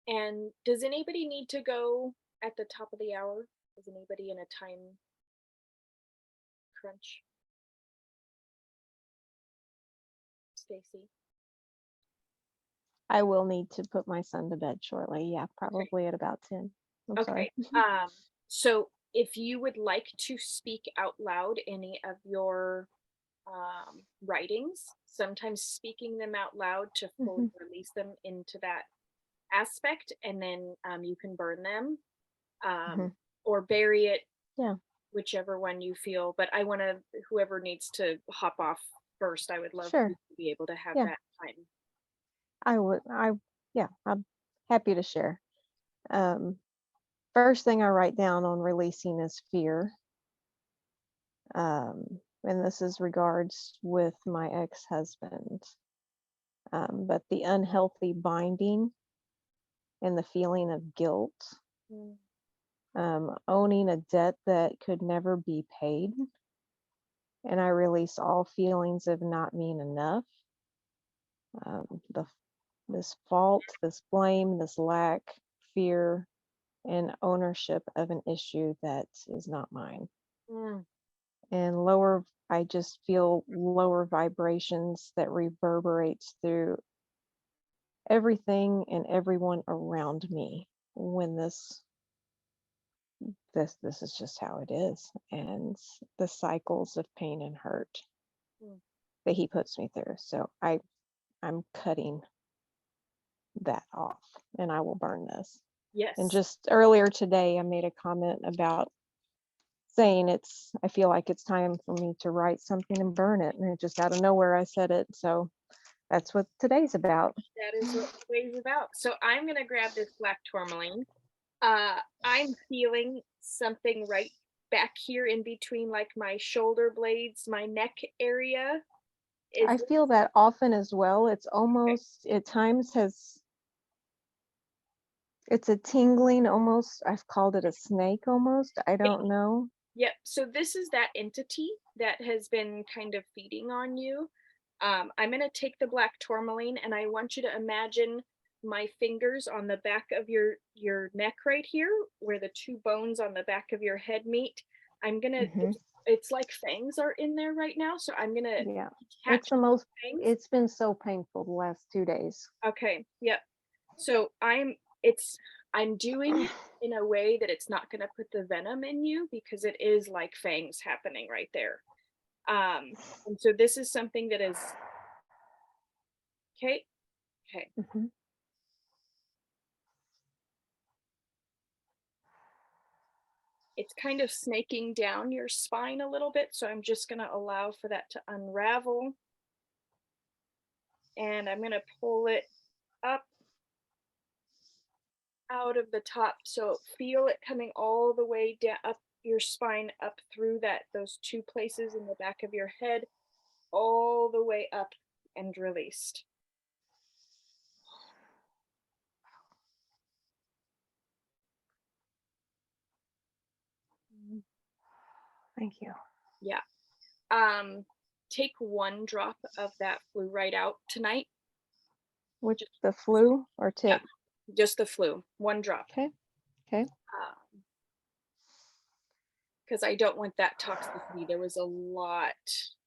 And does anybody need to go at the top of the hour? Is anybody in a time crunch? Stacy? I will need to put my son to bed shortly. Yeah, probably at about 10. I'm sorry. Okay. So if you would like to speak out loud any of your writings, sometimes speaking them out loud to fully release them into that aspect, and then you can burn them or bury it, Yeah. whichever one you feel. But I want to, whoever needs to hop off first, I would love Sure. you to be able to have Yeah. that time. Yeah, I'm happy to share. First thing I write down on releasing is fear. And this is regards with my ex-husband. But the unhealthy binding and the feeling of guilt, owning a debt that could never be paid. And I release all feelings of not being enough, this fault, this blame, this lack, fear, and ownership of an issue that is not mine. And I just feel lower vibrations that reverberates through everything and everyone around me when this is just how it is, and the cycles of pain and hurt that he puts me through. So I'm cutting that off, and I will burn this. Yes. And just earlier today, I made a comment about saying I feel like it's time for me to write something and burn it. And it just out of nowhere, I said it. So that's what today's about. That is what today's about. So I'm going to grab this black tourmaline. I'm feeling something right back here in between, like my shoulder blades, my neck area. I feel that often as well. It's almost at times it's a tingling almost. I've called it a snake almost. I don't know. Yep. So this is that entity that has been kind of feeding on you. I'm going to take the black tourmaline, and I want you to imagine my fingers on the back of your neck right here, where the two bones on the back of your head meet. I'm going to, it's like fangs are in there right now. So I'm going to it's the most, it's been so painful the last 2 days. Okay. Yep. So I'm doing it in a way that it's not going to put the venom in you, because it is like fangs happening right there. And so this is something that is okay. it's kind of snaking down your spine a little bit. So I'm just going to allow for that to unravel. And I'm going to pull it up out of the top. So feel it coming all the way down up your spine, up through those two places in the back of your head, all the way up and released. Thank you. Yeah. Take 1 drop of that flu right out tonight. Which, the flu or Yeah, tick? just the flu, 1 drop. Okay. Okay. Because I don't want that toxicity. There was a lot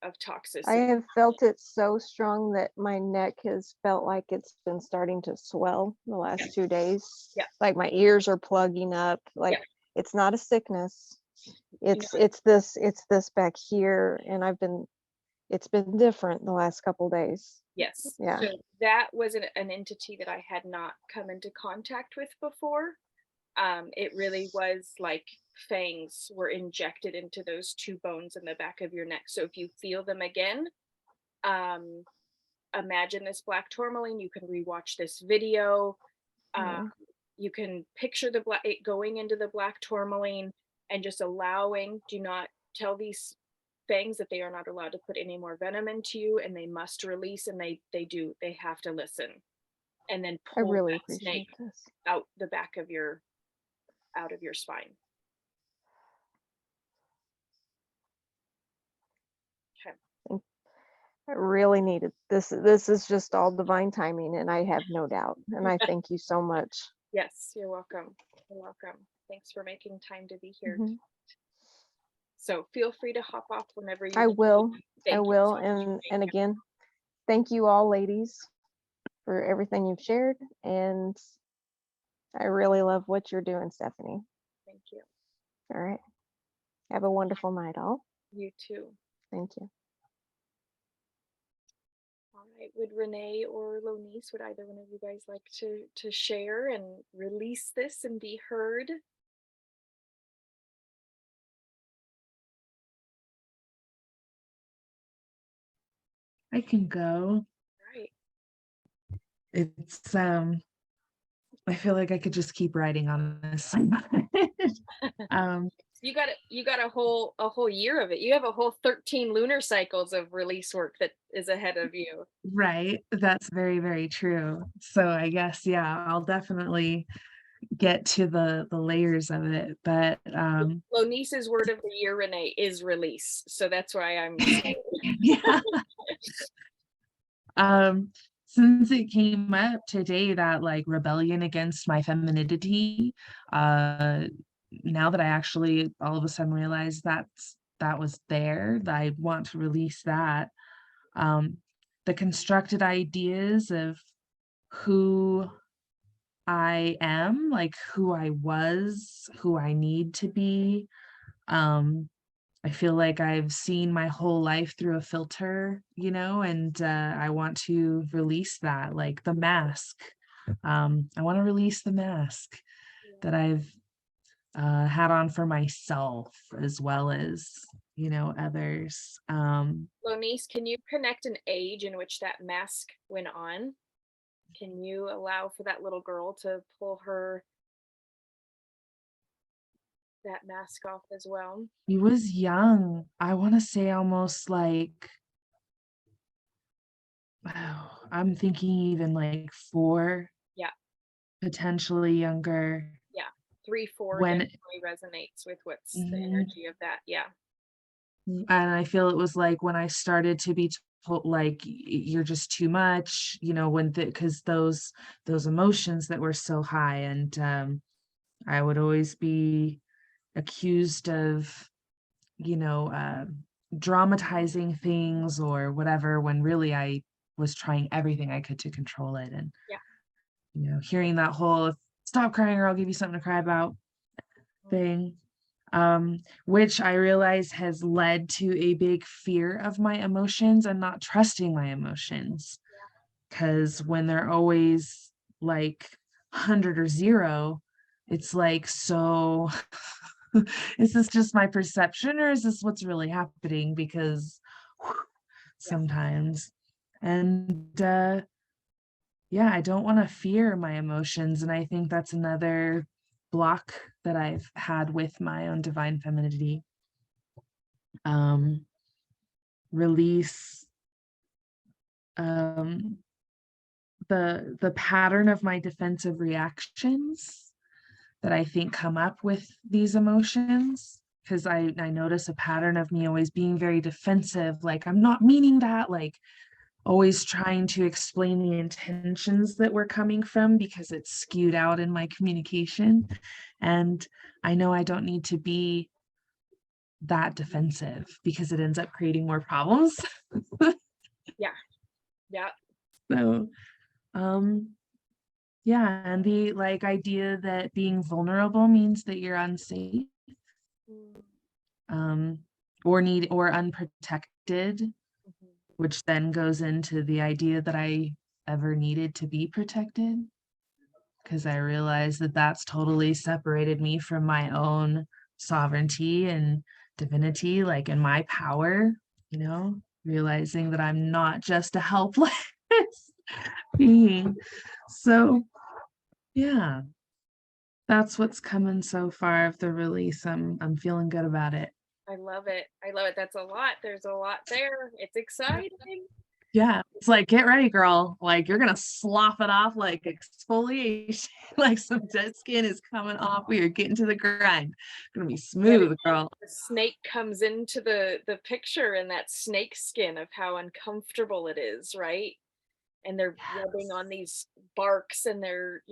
of I toxicity. have felt it so strong that my neck has felt like it's been starting to swell the last 2 days. Yeah. Like my ears are plugging up. Like it's not a sickness. It's this back here, and it's been different the last couple days. Yes. Yeah. So that was an entity that I had not come into contact with before. It really was like fangs were injected into those 2 bones in the back of your neck. So if you feel them again, imagine this black tourmaline. You can rewatch this video. You can picture it going into the black tourmaline and just allowing. Do not tell these fangs that they are not allowed to put any more venom into you, and they must release, and they have to listen, and then I pull really that appreciate snake this. out the back of your spine. Okay. I really needed this. This is just all divine timing, and I have no doubt. And I thank you so much. Yes, you're welcome. You're welcome. Thanks for making time to be here. Mhm. So feel free to hop off whenever you I need. will. Thank I you will. so much for And being here. again, thank you all, ladies, for everything you've shared. And I really love what you're doing, Stephanie. Thank you. All right. Have a wonderful night, all. You too. Thank you. All right. Would Renee or Lonice, would either one of you guys like to share and release this and be heard? I can go. Right. It's I feel like I could just keep writing on this. You got a whole year of it. You have a whole 13 lunar cycles of release work that is ahead of you. Right. That's very, very true. So I guess, yeah, I'll definitely get to the layers of it. But Lonice's word of the year, Renee, is release. So that's why I'm yeah. Since it came up today, that like rebellion against my femininity, now that I actually all of a sudden realized that was there, that I want to release that. The constructed ideas of who I am, like who I was, who I need to be. I feel like I've seen my whole life through a filter, and I want to release that, like the mask. I want to release the mask that I've had on for myself as well as, others. Lonice, can you connect an age in which that mask went on? Can you allow for that little girl to pull that mask off as well? He was young. I want to say almost like, wow, I'm thinking even like 4. Yeah. Potentially younger. Yeah. 3, 4 When definitely resonates with what's the energy of that. Yeah. and I feel it was like when I started to be told like you're just too much, when because those emotions that were so high, and I would always be accused of, dramatizing things or whatever, when really I was trying everything I could to control it. And hearing that whole "stop crying or I'll give you something to cry about" thing, which I realize has led to a big fear of my emotions and not trusting my emotions. Because when they're always like 100 or 0, it's like so is this just my perception, or is this what's really happening? Because sometimes, and yeah, I don't want to fear my emotions. And I think that's another block that I've had with my own divine femininity. Release the pattern of my defensive reactions that I think come up with these emotions, because I notice a pattern of me always being very defensive, like I'm not meaning that, like always trying to explain the intentions that we're coming from because it's skewed out in my communication. And I know I don't need to be that defensive because it ends up creating more problems. Yeah. Yeah. So yeah, and the like idea that being vulnerable means that you're unsafe, or unprotected, Mhm. which then goes into the idea that I ever needed to be protected, because I realized that that's totally separated me from my own sovereignty and divinity, like in my power, realizing that I'm not just a helpless being. So yeah, that's what's coming so far of the release. I'm feeling good about it. I love it. I love it. That's a lot. There's a lot there. It's exciting. Yeah, it's like, get ready, girl. Like you're gonna slough it off like exfoliation, like some dead skin is coming off. We are getting to the grind. Gonna be smooth, girl. The snake comes into the picture, and that snake skin of how uncomfortable it is, right? And they're rubbing on these barks, and they're,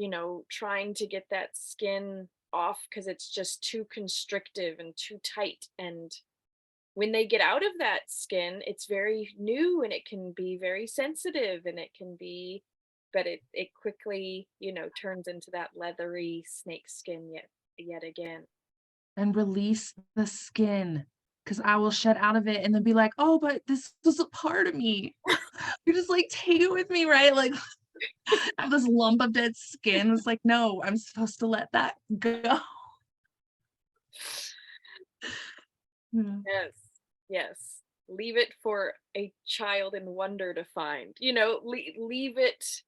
trying to get that skin off because it's just too constrictive and too tight. And when they get out of that skin, it's very new, and it can be very sensitive, and it can be, but it quickly, turns into that leathery snake skin yet again. And release the skin, because I will shed out of it and then be like, oh, but this was a part of me. You just like take it with me, right? Like I have this lump of dead skin. It's like, no, I'm supposed to let that go. Yeah. Yes, yes. Leave it for a child in wonder to find. Leave it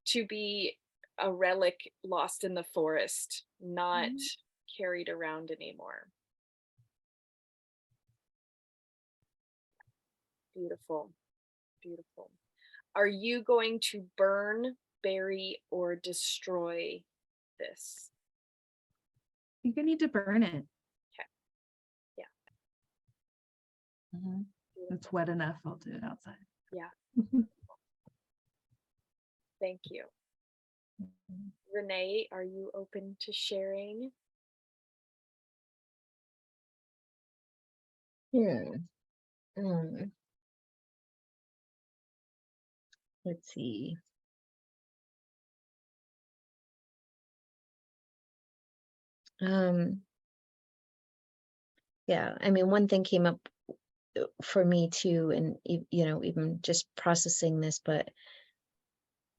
to be a relic lost in the forest, not carried around anymore. Beautiful, beautiful. Are you going to burn, bury, or destroy this? I think I need to burn it. Okay. Yeah. It's wet enough. I'll do it outside. Yeah. Thank you. Renee, are you open to sharing? Let's see. Yeah, I mean, one thing came up for me too, and even just processing this, but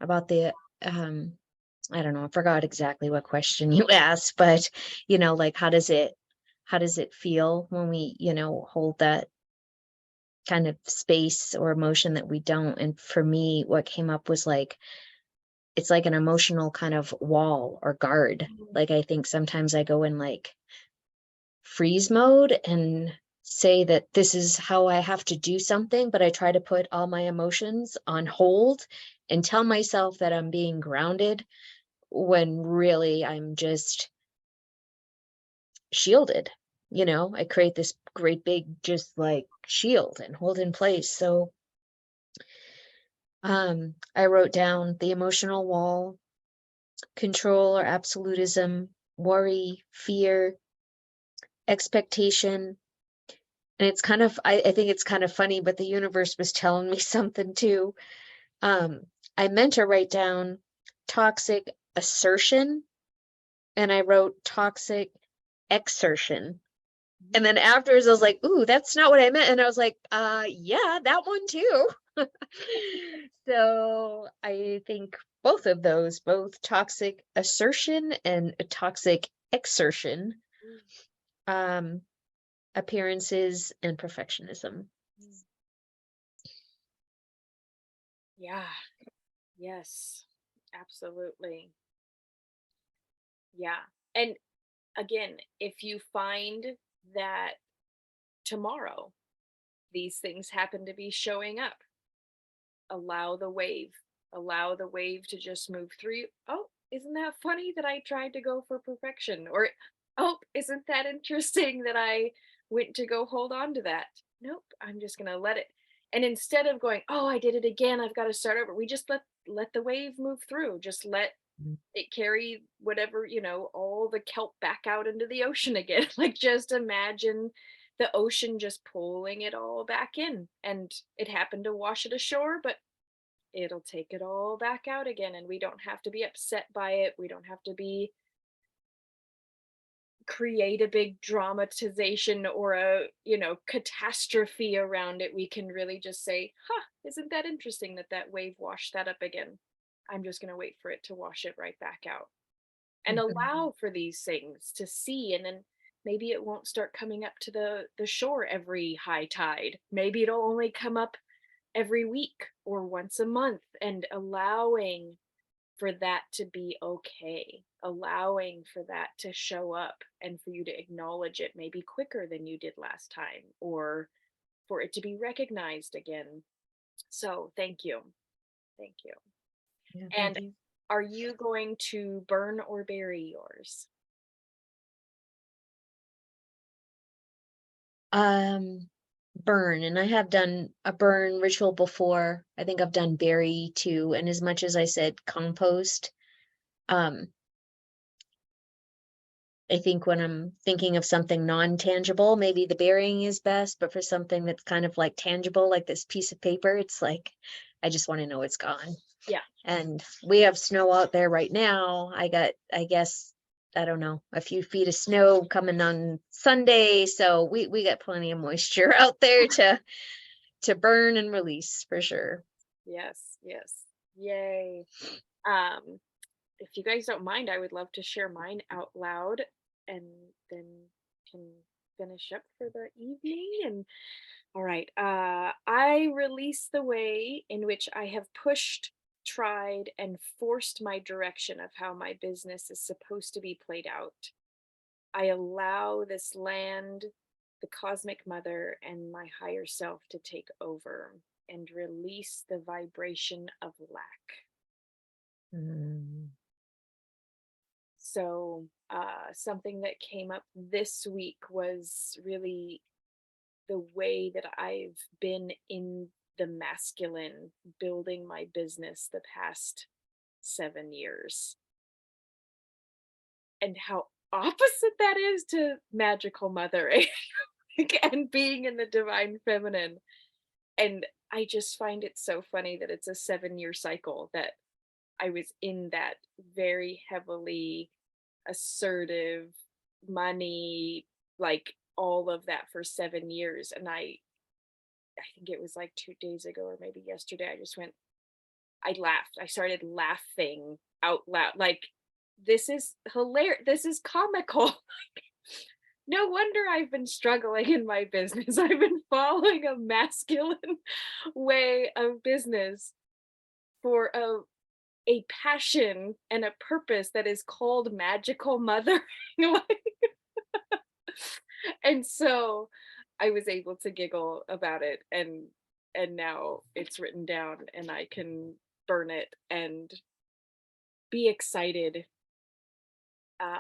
about the I don't know, I forgot exactly what question you asked, but like how does it feel when we, hold that kind of space or emotion that we don't? And for me, what came up was like, it's like an emotional kind of wall or guard. Like I think sometimes I go in like freeze mode and say that this is how I have to do something, but I try to put all my emotions on hold and tell myself that I'm being grounded when really I'm just shielded. I create this great big just like shield and hold in place. So I wrote down the emotional wall, control or absolutism, worry, fear, expectation. And it's kind of, I think it's kind of funny, but the universe was telling me something too. I meant to write down toxic assertion, and I wrote toxic exertion. And then afterwards I was like, ooh, that's not what I meant. And I was like, yeah, that one too. So I think both of those, both toxic assertion and a toxic exertion, appearances and perfectionism. Yeah. Yes. Absolutely. Yeah. And again, if you find that tomorrow these things happen to be showing up, allow the wave. Allow the wave to just move through you. Oh, isn't that funny that I tried to go for perfection? Or, oh, isn't that interesting that I went to go hold on to that? Nope, I'm just going to let it. And instead of going, oh, I did it again, I've got to start over. We just let the wave move through. Just let it carry whatever, all the kelp back out into the ocean again. Like, just imagine the ocean just pulling it all back in. And it happened to wash it ashore, but it'll take it all back out again. And we don't have to be upset by it. We don't have to be create a big dramatization or a, catastrophe around it. We can really just say, huh, isn't that interesting that that wave washed that up again? I'm just going to wait for it to wash it right back out and allow for these things to see. And then maybe it won't start coming up to the shore every high tide. Maybe it'll only come up every week or once a month, and allowing for that to be okay, allowing for that to show up and for you to acknowledge it maybe quicker than you did last time, or for it to be recognized again. So thank you. Thank you. Yeah, And thank you. are you going to burn or bury yours? Burn, and I have done a burn ritual before. I think I've done bury too, and as much as I said compost, um I think when I'm thinking of something non-tangible, maybe the burying is best, but for something that's kind of like tangible, like this piece of paper, it's like I just want to know it's gone. Yeah. And we have snow out there right now. I guess, I don't know, a few feet of snow coming on Sunday. So we got plenty of moisture out there to burn and release for sure. Yes, yes. Yay. Um, if you guys don't mind, I would love to share mine out loud and then can finish up for the evening. And all right, I release the way in which I have pushed, tried, and forced my direction of how my business is supposed to be played out. I allow this land, the cosmic mother, and my higher self to take over and release the vibration of lack. Mm. So, something that came up this week was really the way that I've been in the masculine building my business the past 7 years, and how opposite that is to magical mothering and being in the divine feminine. And I just find it so funny that it's a 7-year cycle that I was in that very heavily assertive money, like all of that for 7 years. And I think it was like 2 days ago or maybe yesterday, I just went, I laughed. I started laughing out loud. Like, this is hilarious. This is comical. No wonder I've been struggling in my business. I've been following a masculine way of business for a passion and a purpose that is called magical mothering. Like, and so I was able to giggle about it, and now it's written down and I can burn it and be excited, uh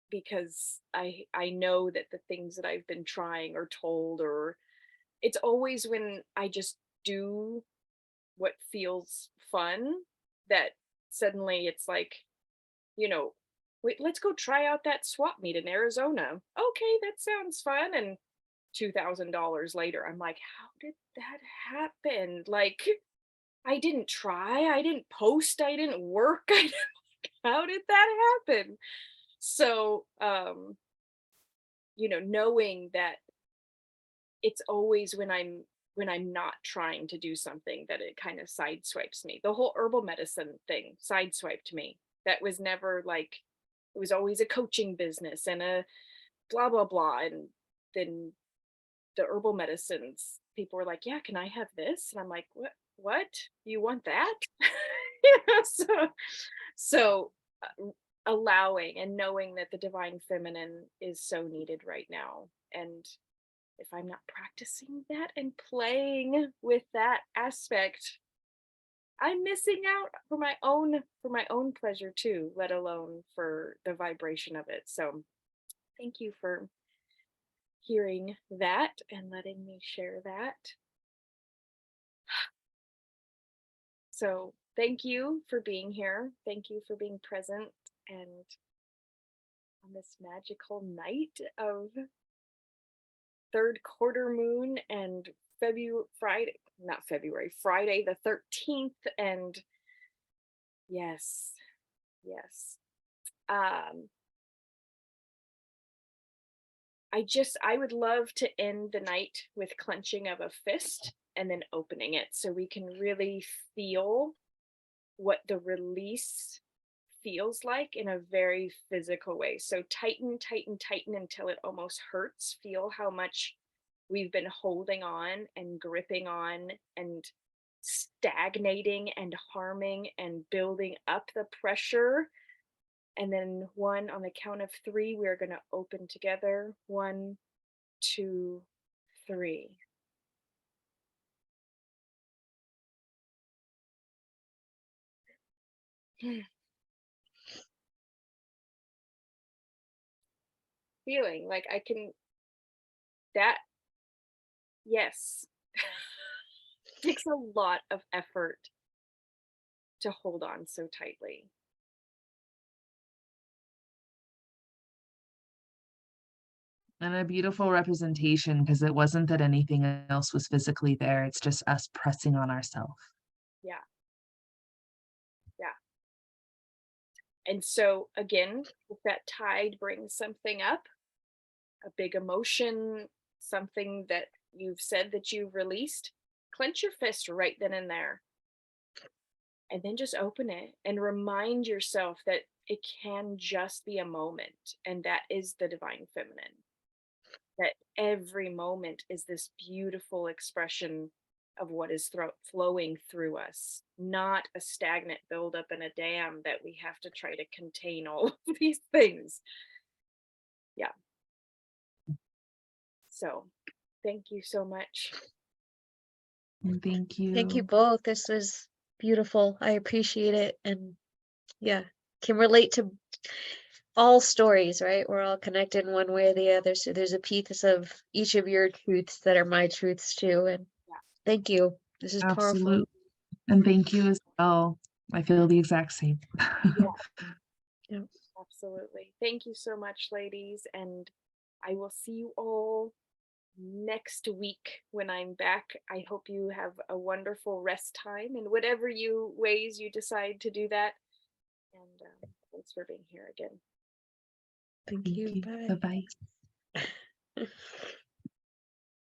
because I know that the things that I've been trying or told, or it's always when I just do what feels fun that suddenly it's like, wait, let's go try out that swap meet in Arizona. Okay, that sounds fun. And $2,000 later, I'm like, how did that happen? Like, I didn't try, I didn't post, I didn't work. How did that happen? So, knowing that it's always when I'm not trying to do something that it kind of sideswipes me. The whole herbal medicine thing sideswiped me. That was never like, it was always a coaching business and a blah, blah, blah. And then the herbal medicines, people were like, yeah, can I have this? And I'm like, what? You want that? So allowing and knowing that the divine feminine is so needed right now. And if I'm not practicing that and playing with that aspect, I'm missing out for my own pleasure too, let alone for the vibration of it. So thank you for hearing that and letting me share that. So thank you for being here. Thank you for being present and on this magical night of third quarter moon and Friday the 13th. And yes. I would love to end the night with clenching of a fist and then opening it so we can really feel what the release feels like in a very physical way. So tighten until it almost hurts. Feel how much we've been holding on and gripping on and stagnating and harming and building up the pressure. And then on the count of 3, we're going to open together. 1, 2, 3. Feeling like I can, that, yes, takes a lot of effort to hold on so tightly. And a beautiful representation, because it wasn't that anything else was physically there. It's just us pressing on ourselves. Yeah. And so again, if that tide brings something up, a big emotion, something that you've said that you've released, clench your fist right then and there. And then just open it and remind yourself that it can just be a moment. And that is the divine feminine. That every moment is this beautiful expression of what is flowing through us, not a stagnant buildup in a dam that we have to try to contain all of these things. Yeah. So thank you so much. And thank you. Thank you both. This was beautiful. I appreciate it. And yeah, can relate to all stories, right? We're all connected in one way or the other. So there's a piece of each of your truths that are my truths too. And thank you. This is powerful. Absolutely. And thank you as well. I feel the exact same. Yeah. Absolutely. Thank you so much, ladies. And I will see you all next week when I'm back. I hope you have a wonderful rest time in whatever ways you decide to do that. And thanks for being here again. Thank you. Bye. Bye-bye.